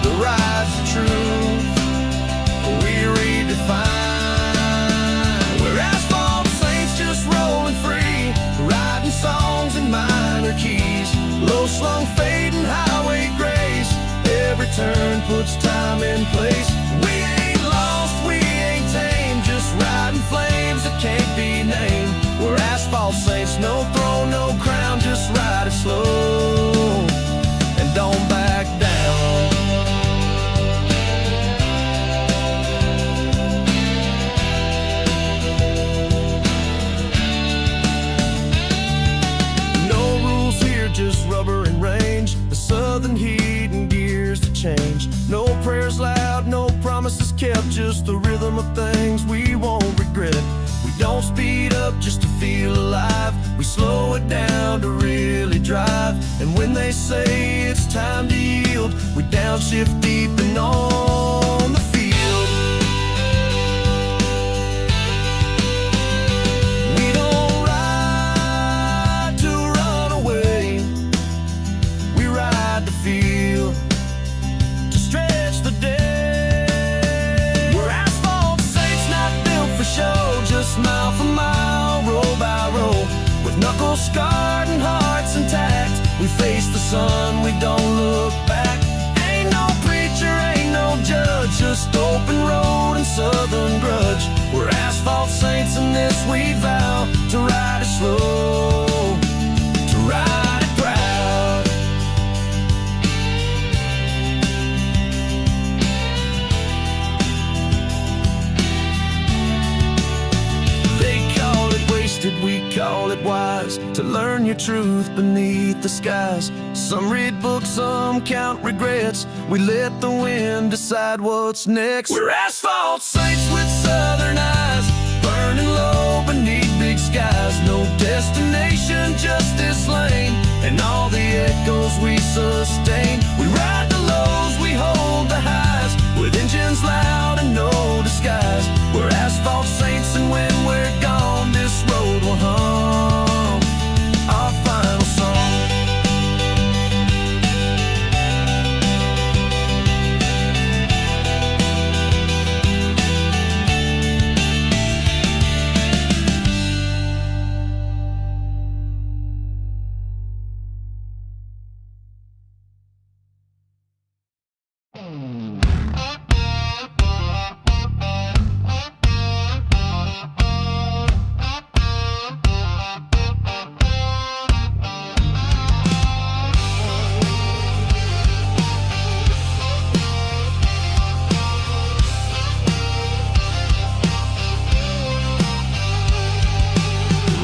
the ride's the truth, we redefine. We're Asphalt Saints just rolling free, writing songs in minor keys, low slung fading highway grace. Every turn puts time in place. We ain't lost, we ain't tame, just riding flames that can't be named. We're Asphalt Saints, no throne, no crown, just ride it slow and don't back down. Just rubber and range, the southern heat and gears to change. No prayers loud, no
drive. And when they say it's time to yield, we downshift deep and on the field. We don't ride to run away, we ride to feel, to stretch the day. We're asphalt saints, not built for show, just mile for mile, row by row. With knuckles scarred and hearts intact, we face the sun, we don't look back. Ain't no preacher, ain't no judge, just open road and southern grudge. We're asphalt saints and this we vow, to ride it slow, to ride it proud. They call it wasted, we call it wise, to learn your truth beneath the skies. Some read books, some count regrets, we let the wind decide what's next. We're asphalt saints with southern eyes, burning low beneath big skies. No destination, just this lane, and all the echoes we sustain. We ride the lows, we hold the highs, with engines loud and no disguise. We're asphalt saints, and when we're gone, this road will hum our final song.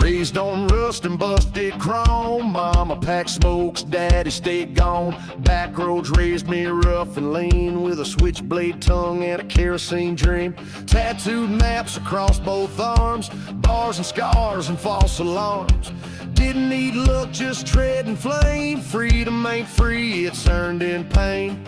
Raised on rust and busted chrome, mama packed smokes, daddy stayed gone. Back roads raised me rough and lean, with a switchblade tongue and a kerosene dream. Tattooed maps across both arms, bars and scars and false alarms. Didn't need luck, just tread and flame. Freedom ain't free, it's earned in pain.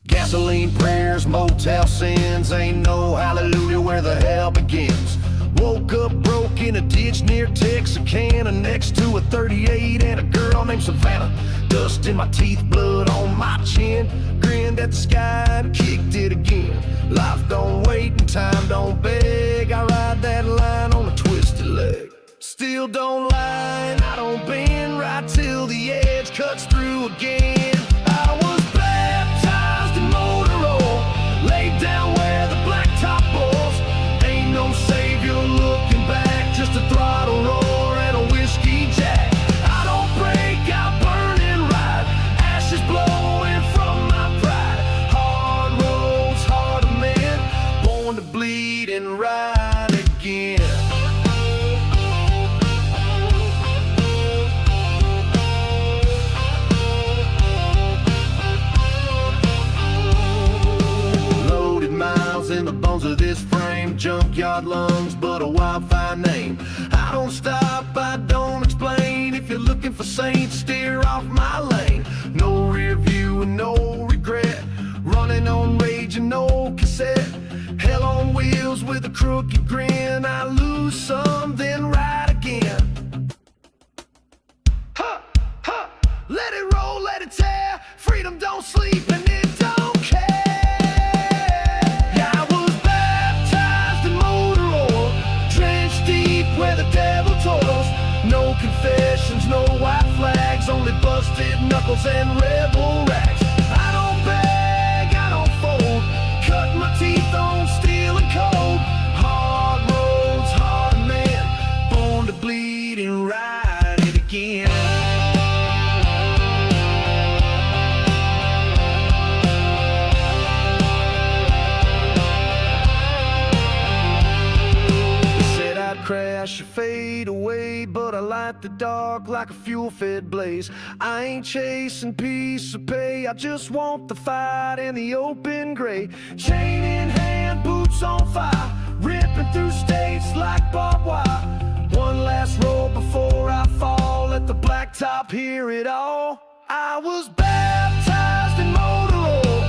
Gasoline prayers, motel sins, ain't no hallelujah where the hell begins. Woke up broke in a ditch near Texarkana, next to a 38 and a girl named Savannah. Dust in my teeth, blood on my chin, grinned at the sky and kicked it again. Life don't wait and time don't beg, I ride that line on a twisted leg. Still don't lie and I don't bend, right till the edge cuts through again. I was baptized in motor oil, laid down where the blacktop boils. Ain't no savior looking back, just a throttle roar and a whiskey jack. I don't break, I burn and ride, ashes blowing from my pride. Hard roads, hard to mend, born to bleed and ride again. In the bones of this frame, junkyard lungs, but a wildfire name. I don't stop, I don't explain. If you're looking for saints, steer off my lane. No rear view and no regret, running on rage and no cassette. Hell on wheels with a crooked grin, I lose some, then ride again. Ha, ha, let it roll, let it tear. Freedom don't sleep and it don't care. Where the devil toils, no confessions, no white flags, only busted knuckles and rebel rags. I don't beg, I don't fold, cut my teeth on steel and cold. Hard roads, hard men, born to bleed and ride it again. Crash or fade away, but I light the dark like a fuel-fed blaze. I ain't chasing peace or pay, I just want the fight in the open gray. Chain in hand, boots on fire, ripping through states like barbed wire. One last roll before I fall, let the black blacktop, hear it all. I was baptized in motor oil,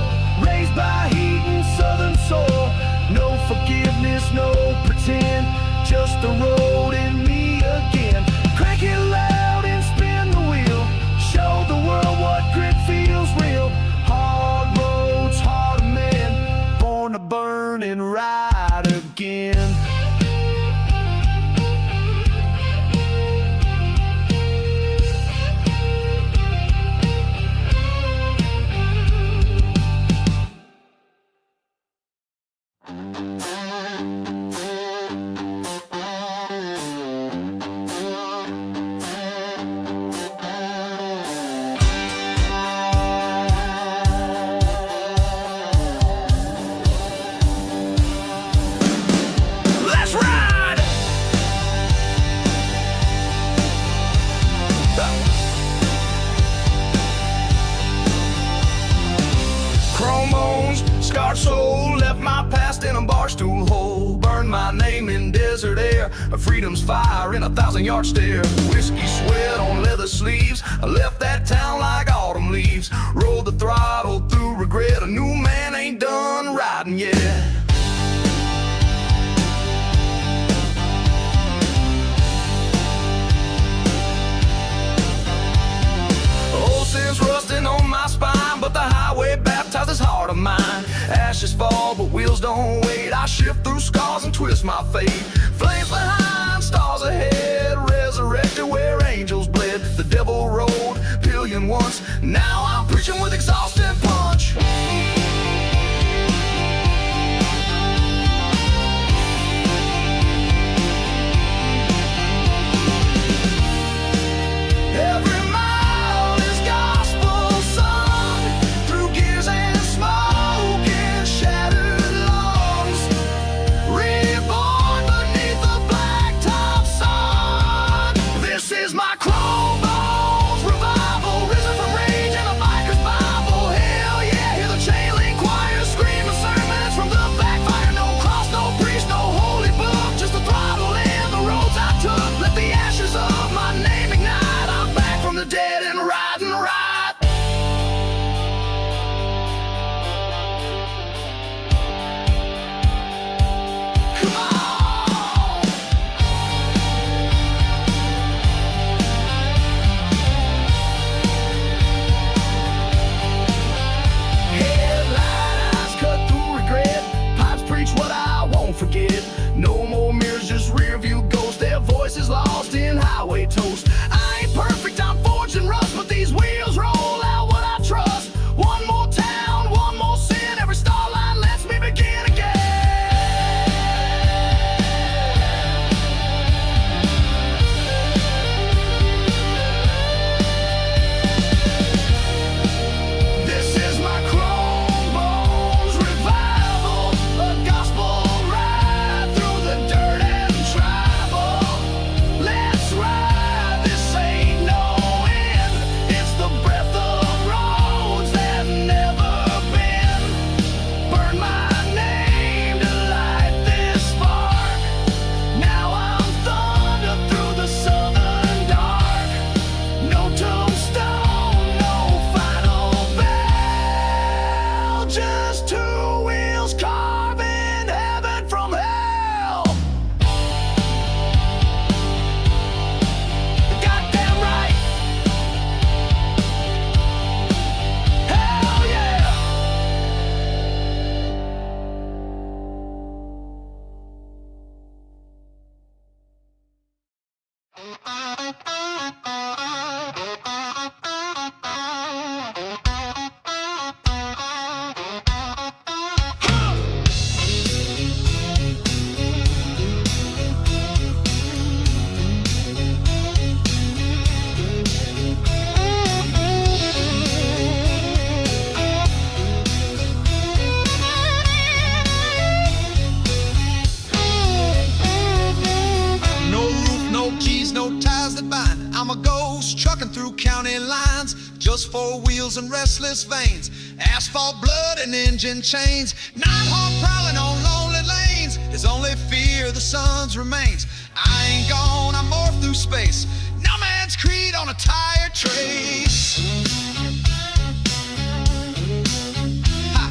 raised by heat and southern soil. No forgiveness, no pretend, just the road in me again. Crank it loud and spin the wheel, show the world what grit feels real. Hard roads, hard men, born to burn and ride again. Scarred soul, left my past in a barstool hole. Burned my name in desert air, a freedom's fire in a 1,000-yard stare. Whiskey sweat on leather sleeves, I left that town like autumn leaves. Rolled the throttle through regret, a new man ain't done riding yet. Old sins rusting on my spine, but the highway baptized this heart of mine. Ashes fall, but wheels don't wait. I shift through scars and twist my fate. Flames behind, stars ahead, resurrected where angels bled. The devil rode pillion once, now I'm preaching with exhausted punch. Every mile is gospel sung through gears and smoke and shattered lungs. Reborn beneath the blacktop sun. This is my chrome bones revival, risen from rage and a biker's Bible. Hell yeah, hear the chain link choir screaming sermons from the backfire. No cross, no priest, no holy book, just the throttle and the roads I took. Let the ashes of my name ignite. I'm back from the dead and riding right. Come on! Headlights cut through regret, pipes preach what I won't forget. No more mirrors, just rear view ghosts. Their voices lost in highway toast. I ain't perfect, I'm forged in rust, but these wheels roll out what I trust. One more town, one more sin, every star line lets me begin again. This is my chrome bones revival, a gospel ride through the dirt and travel. Let's ride, this ain't no end. It's the breath of roads that never been. Burn my name to light this spark. Now I'm thunder through the southern dark. No tombstone, no final bell, just two wheels carving heaven from hell. Goddamn right. Hell yeah.
No roof, no keys, no ties that bind. I'm a ghost trucking through county lines. Just four wheels and restless veins. Asphalt blood and engine chains. Nighthawk prowling on lonely lanes. There's only fear the sun's remains. I ain't gone, I'm morphed through space. No man's creed on a tire trace. Ha!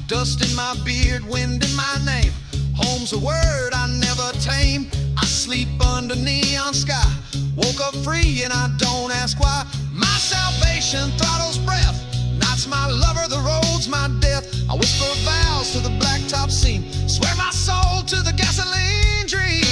Dust in my beard, wind in my name. Home's a word I never tame. I sleep under neon sky. Woke up free and I don't ask why. My salvation throttles breath. Night's my lover, the road's my death. I whisper vows to the blacktop scene. Swear my soul to the gasoline dream.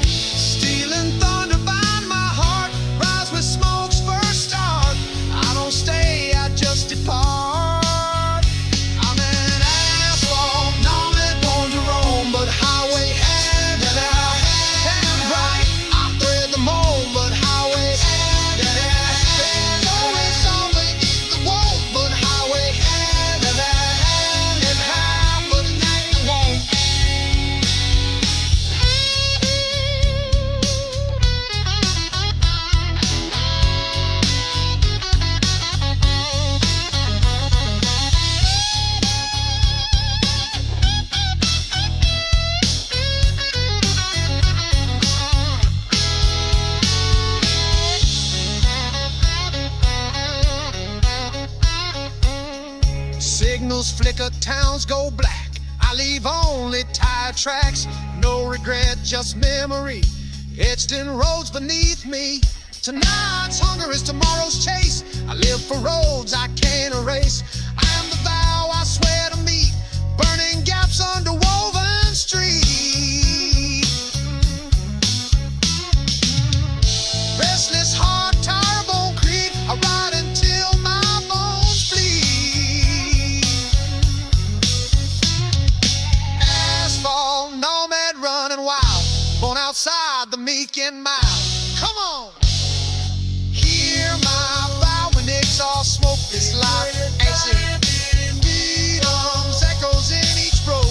Stealing thunder bind my heart. Rise with smoke's first start. I don't stay, I just depart. I'm an asphalt nomad, born to roam, but highway hand and out, hand right. I thread the mold, but highway hand and out. No, it's all they eat the wool, but highway hand and out, hand and out, but not the won't. Signals flicker, towns go black. I leave only tire tracks. No regret, just memory etched in roads beneath me. Tonight's hunger is tomorrow's chase. I live for roads I can't erase. I am the vow I swear to meet. Burning gaps under woven street. Restless heart, tire bone creep. I ride until my bones bleed. Asphalt nomad running wild. Born outside the meek and mild. Come on. Hear my vow when exhaust smoke this life. Exit. Freedom's echoes in each road.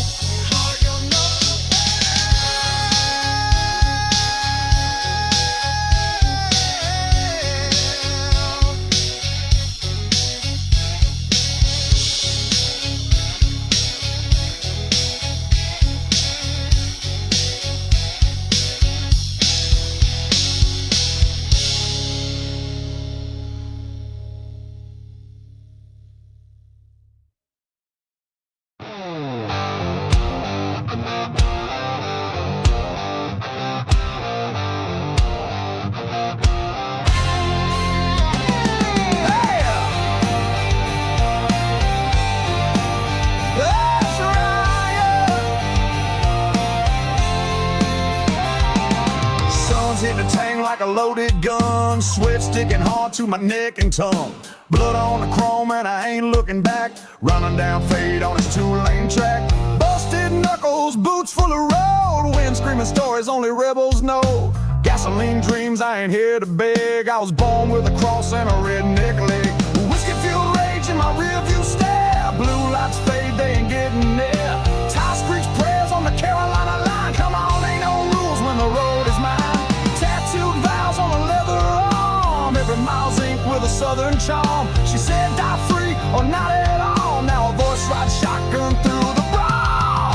Sun's hitting the tank like a loaded gun. Sweat sticking hard to my neck and tongue. Blood on the chrome and I ain't looking back. Running down fade on his two-lane track. Busted knuckles, boots full of road. Wind screaming stories only rebels know. Gasoline dreams, I ain't here to beg. I was born with a cross and a redneck leg. Whiskey fueled rage in my rearview stare. Blue lights fade, they ain't getting there. Tie screech prayers on the Carolina line. Come on, ain't no rules when the road is mine. Tattooed vows on a leather arm. Every mile's ink with a southern charm. She said die free or not at all. Now a voice rides shotgun through the brawl.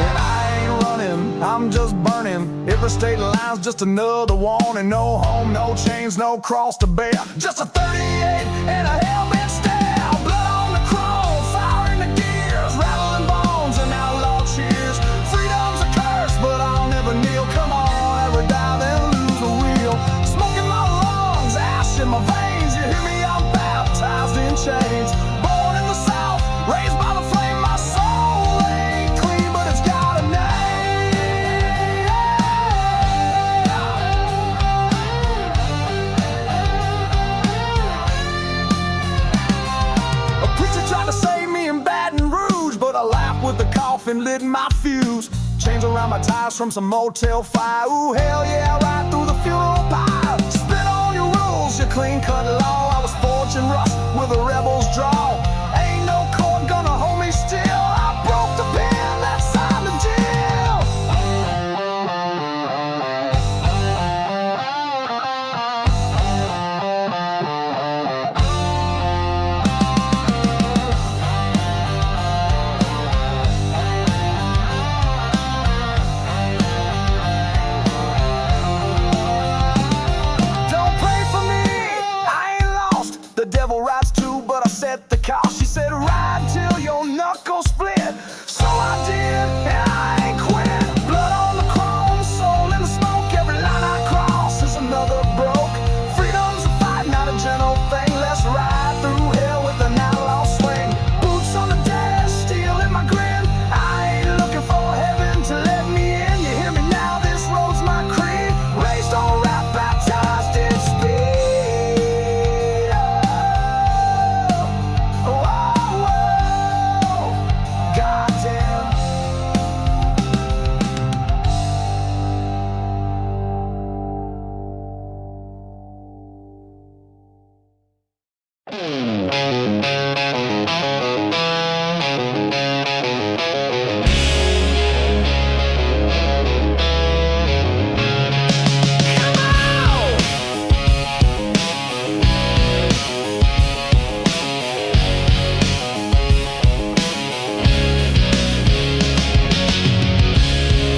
And I ain't running, I'm just burning. Every state line's just another warning. No home, no chains, no cross to bear. Just a 38 and a hell-bent stare. Blood on the chrome, fire in the gears. Rattling bones and outlaw cheers. Freedom's a curse, but I'll never kneel. Come on, ever die, then lose the wheel. Smoke in my lungs, ash in my veins. You hear me, I'm baptized in chains. Born in the South, raised by the flame. My soul ain't clean, but it's got a name. A preacher tried to save me in Baton Rouge, but I laughed with the coffin, lit my fuse. Chains around my tires from some motel fire. Ooh, hell yeah, right through the funeral pyre. Spit on your rules, your clean-cut law. I was forged in rust with a rebel's draw. Ain't no court gonna hold me still. I broke the pen that signed the deal. bet the cost. She said, ride till your knuckles split. So I did, and I ain't quit. Blood on the chrome, soul in the smoke. Every line I cross is another broke. Freedom's a fight, not a gentle thing. Let's ride through hell with an outlaw swing. Boots on the dash, steel in my grin. I ain't looking for heaven to let me in. You hear me now, this road's my creed. Raised on rap, baptized in speed. Oh, oh, oh, goddamn.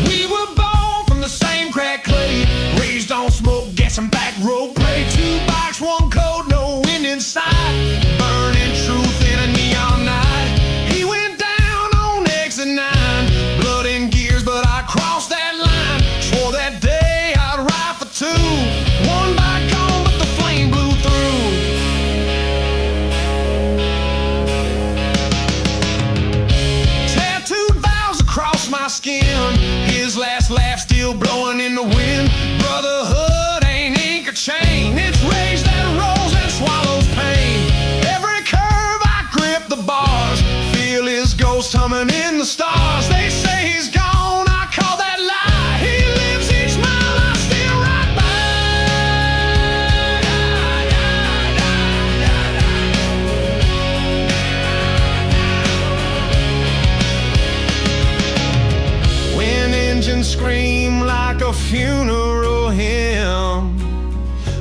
We were born from the same crack clay, raised on smoke, gas and back road play. 2 bikes, 1 code, no wind inside. Burning truth in a neon night. He went down on exit 9. Blood in gears, but I crossed that line. Swore that day I'd ride for 2. 1 bike gone, but the flame blew through. Tattooed vows across my skin. His last laugh still blowing in the wind. Brotherhood ain't ink or chain. It's rage that rolls and swallows pain. Every curve I grip the bars. Feel his ghost humming in the stars. They say he's gone, I call that lie. He lives each mile I still ride by. When engines scream like a funeral hymn,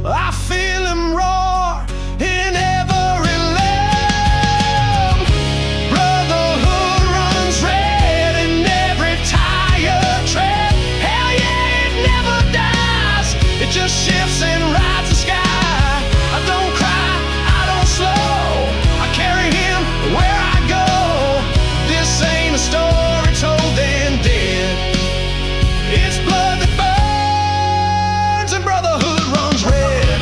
I feel him roar in every limb. Brotherhood runs red in every tire tread. Hell yeah, it never dies. It just shifts and rides the sky. I don't cry, I don't slow. I carry him where I go. This ain't a story told and dead. It's blood that burns and Brotherhood runs red.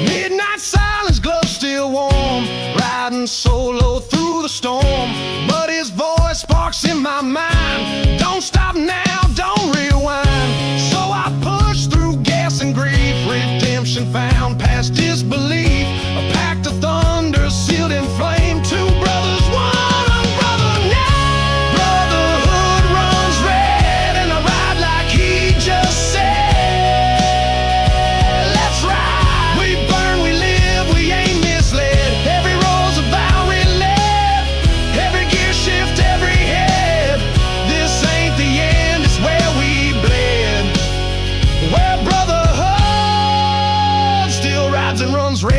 Midnight silence, gloves still warm. Riding solo through the storm. But his voice sparks in my mind. Don't stop now, don't rewind. So I push through gas and grief. Redemption found past disbelief. A pact of thunder sealed in flame. 2 brothers, 1 brother now. Brotherhood runs red, and I ride like he just said. Let's ride. We burn, we live, we ain't misled. Every roll's a vow we live. Every gear shift, every head. This ain't the end, it's where we bled. Where Brotherhood still rides and runs red.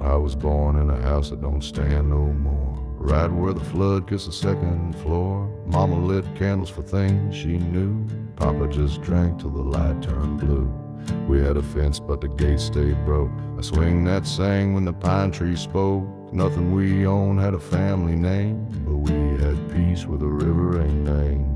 I was born in a house that don't stand no more. Right where the flood kissed the 2nd floor. Mama lit candles for things she knew. Papa just drank till the light turned blue. We had a fence, but the gate stayed broke. A swing that sang when the pine tree spoke. Nothing we owned had a family name, but we had peace where the river ain't named.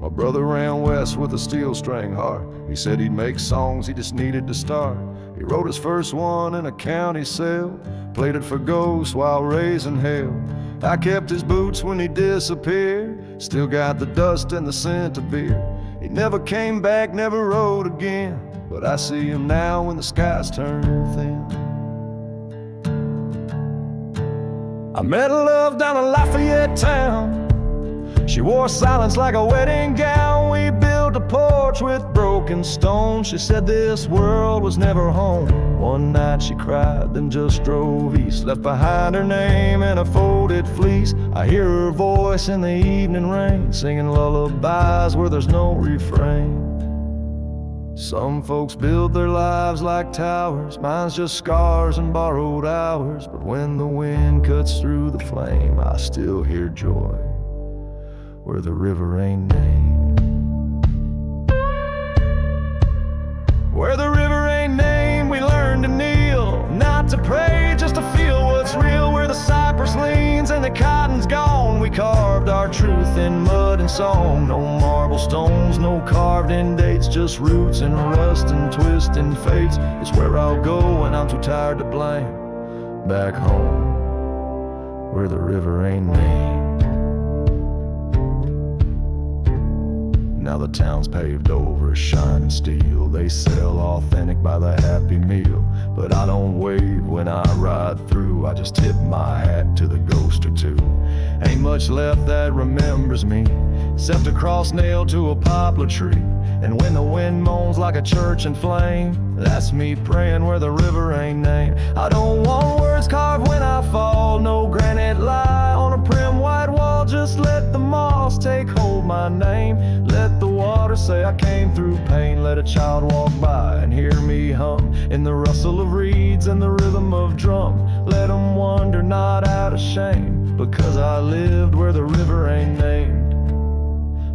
My brother ran west with a steel string heart. He said he'd make songs, he just needed to start. He wrote his first one in a county cell, played it for ghosts while raising hell. I kept his boots when he disappeared, still got the dust and the scent of beer. He never came back, never rode again, but I see him now when the skies turn thin. I met a love down in Lafayette town. She wore silence like a wedding gown. We built a porch with broken stones. She said this world was never home. One night she cried, then just drove east. Left behind her name in a folded fleece. I hear her voice in the evening rain, singing lullabies where there's no refrain. Some folks build their lives like towers. Mine's just scars and borrowed hours. But when the wind cuts through the flame, I still hear joy where the river ain't named. Where the river ain't named, we learn to kneel, not to pray, just to feel what's real. Where the cypress leans and the cotton's gone, we carved our truth in mud and song. No marble stones, no carved in dates, just roots and rust and twist and fates. It's where I'll go when I'm too tired to blame. Back home, where the river ain't named. Now the town's paved over, shining steel. They sell authentic by the happy meal. But I don't wave when I ride through, I just tip my hat to the ghost or two. Ain't much left that remembers me, except a cross nailed to a poplar tree. And when the wind moans like a church in flame, that's me praying where the river ain't named. I don't want words carved when I fall, no granite lie on a prim white wall. Just let the moss take hold my name. Let the water say I came through pain. Let a child walk by and hear me hum in the rustle of reeds and the rhythm of drum. Let them wonder, not out of shame, because I lived where the river ain't named.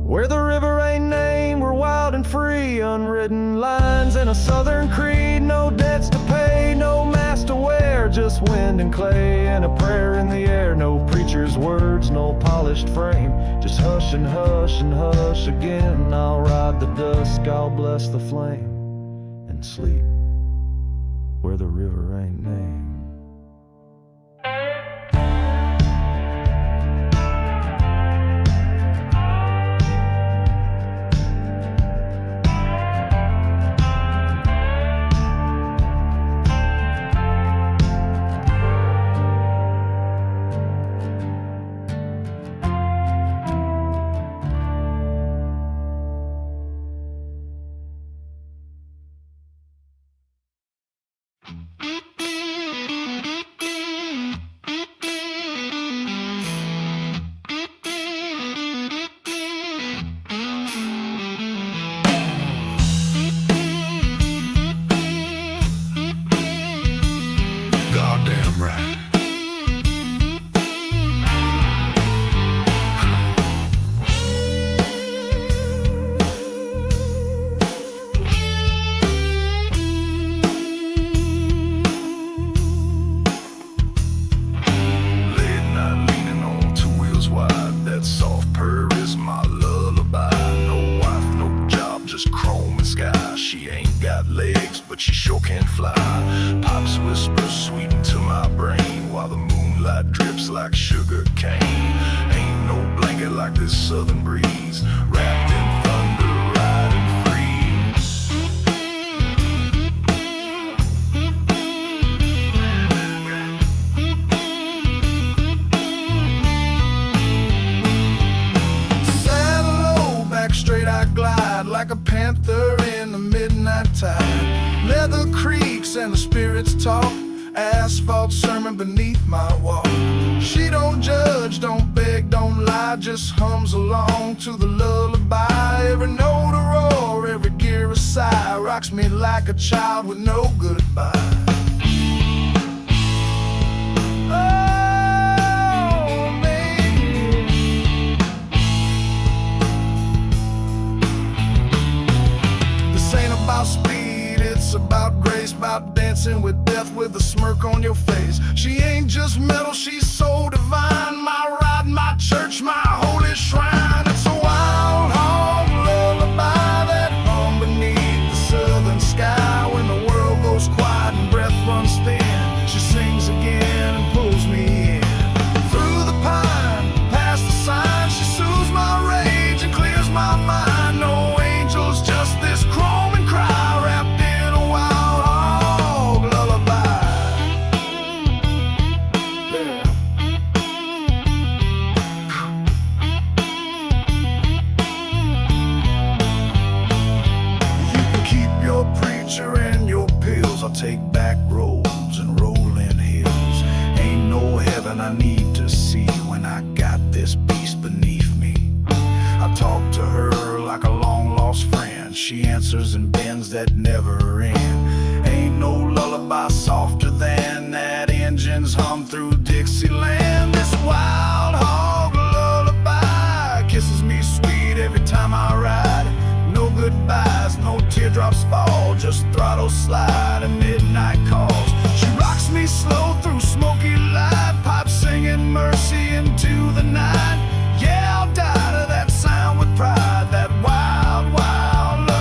Where the river ain't named, we're wild and free. Unwritten lines in a southern creed. No debts to pay, no mask to wear, just wind and clay and a prayer in the air. No preacher's words, no polished frame, just hush and hush and hush again. I'll ride the dusk, I'll bless the flame, and sleep where the river ain't named.
Like a panther in the midnight tide. Leather creaks and the spirits talk. Asphalt sermon beneath my walk. She don't judge, don't beg, don't lie, just hums along to the lullaby. Every note a roar, every gear a sigh, rocks me like a child with no goodbye. About speed, it's about grace, about dancing with death with a smirk on your face. She ain't just metal, she's so divine. My ride, my church, my holy shrine. It's a wild hog lullaby that hum beneath the southern sky. When the world goes quiet and breath runs thin, she sings again and pulls me in. Through the pine, past the sign, she soothes my rage and clears my mind. No angels, just this chrome and cry wrapped in a wild hog lullaby. Yeah. monsters and bends that never end. Ain't no lullaby softer than that engine's hum through Dixieland. This wild hog lullaby kisses me sweet every time I ride. No goodbyes, no teardrops fall, just throttle slide and midnight calls. She rocks me slow through smoky light, pipe singing mercy into the night. Yeah, I'll die to that sound with pride, that wild, wild lullaby.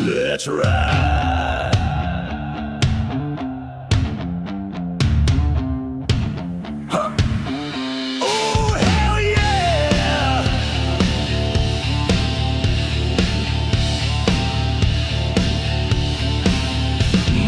Let's ride. Huh. Oh, hell yeah!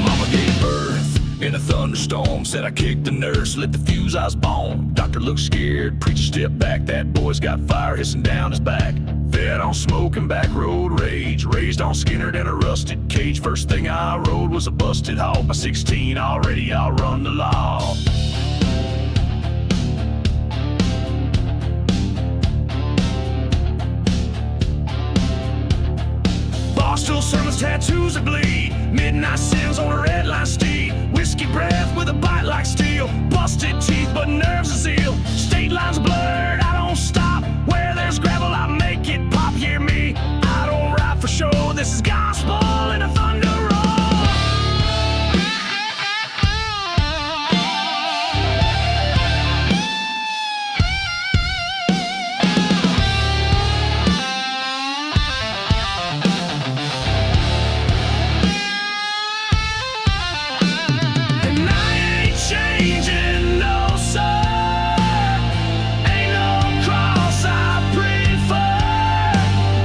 Mama gave birth in a thunderstorm. Said I kicked the nurse, lit the fuse, I was born. Doctor looked scared, preacher stepped back. That boy's got fire hissing down his back. Fed on smoke and back road rage, raised on Skinner and a rusted cage. First thing I rode was a busted hog. By 16 already I'll run the law. Barstool sermons, tattoos that bleed, midnight sins on a red line steed. Whiskey breath with a bite like steel, busted teeth but nerves of zeal. State lines blurred, I don't stop. Where there's gravel I make it pop. Hear me, I don't ride for show. This is gospel in a thunder roll. And I ain't changing, no sir. Ain't no cross I prefer.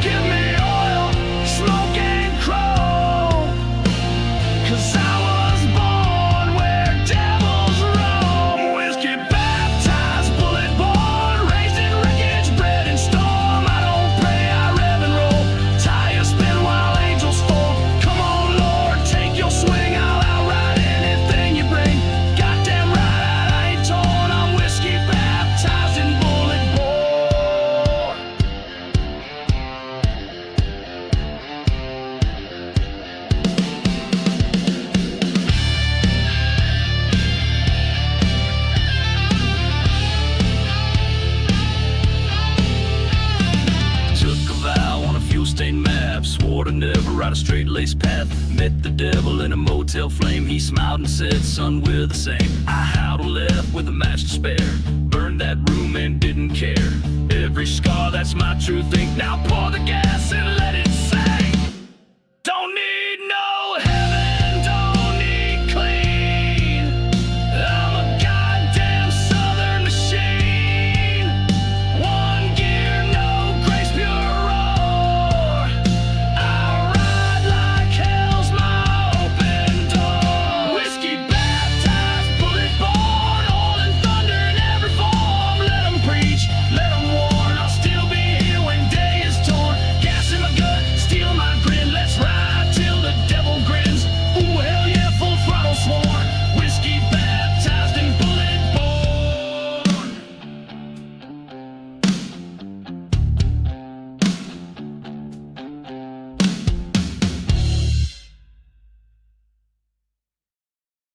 Give me oil, smoke and chrome. 'Cause I was born where devils roam. Whiskey baptized, bullet born, raised in wreckage, bred in storm. I don't pray, I rev and roll. Tires spin while angels fall. Come on, Lord, take your swing. I'll outride anything you bring. Goddamn right, I ain't torn. I'm whiskey baptized and bullet born. Took a vow on a fuel-stained map, swore to never ride a straight-laced path. Met the devil in a motel flame, he smiled and said, son, we're the same. I howled left with a match to spare, burned that room and didn't care. Every scar, that's my true think. Now pour the gas and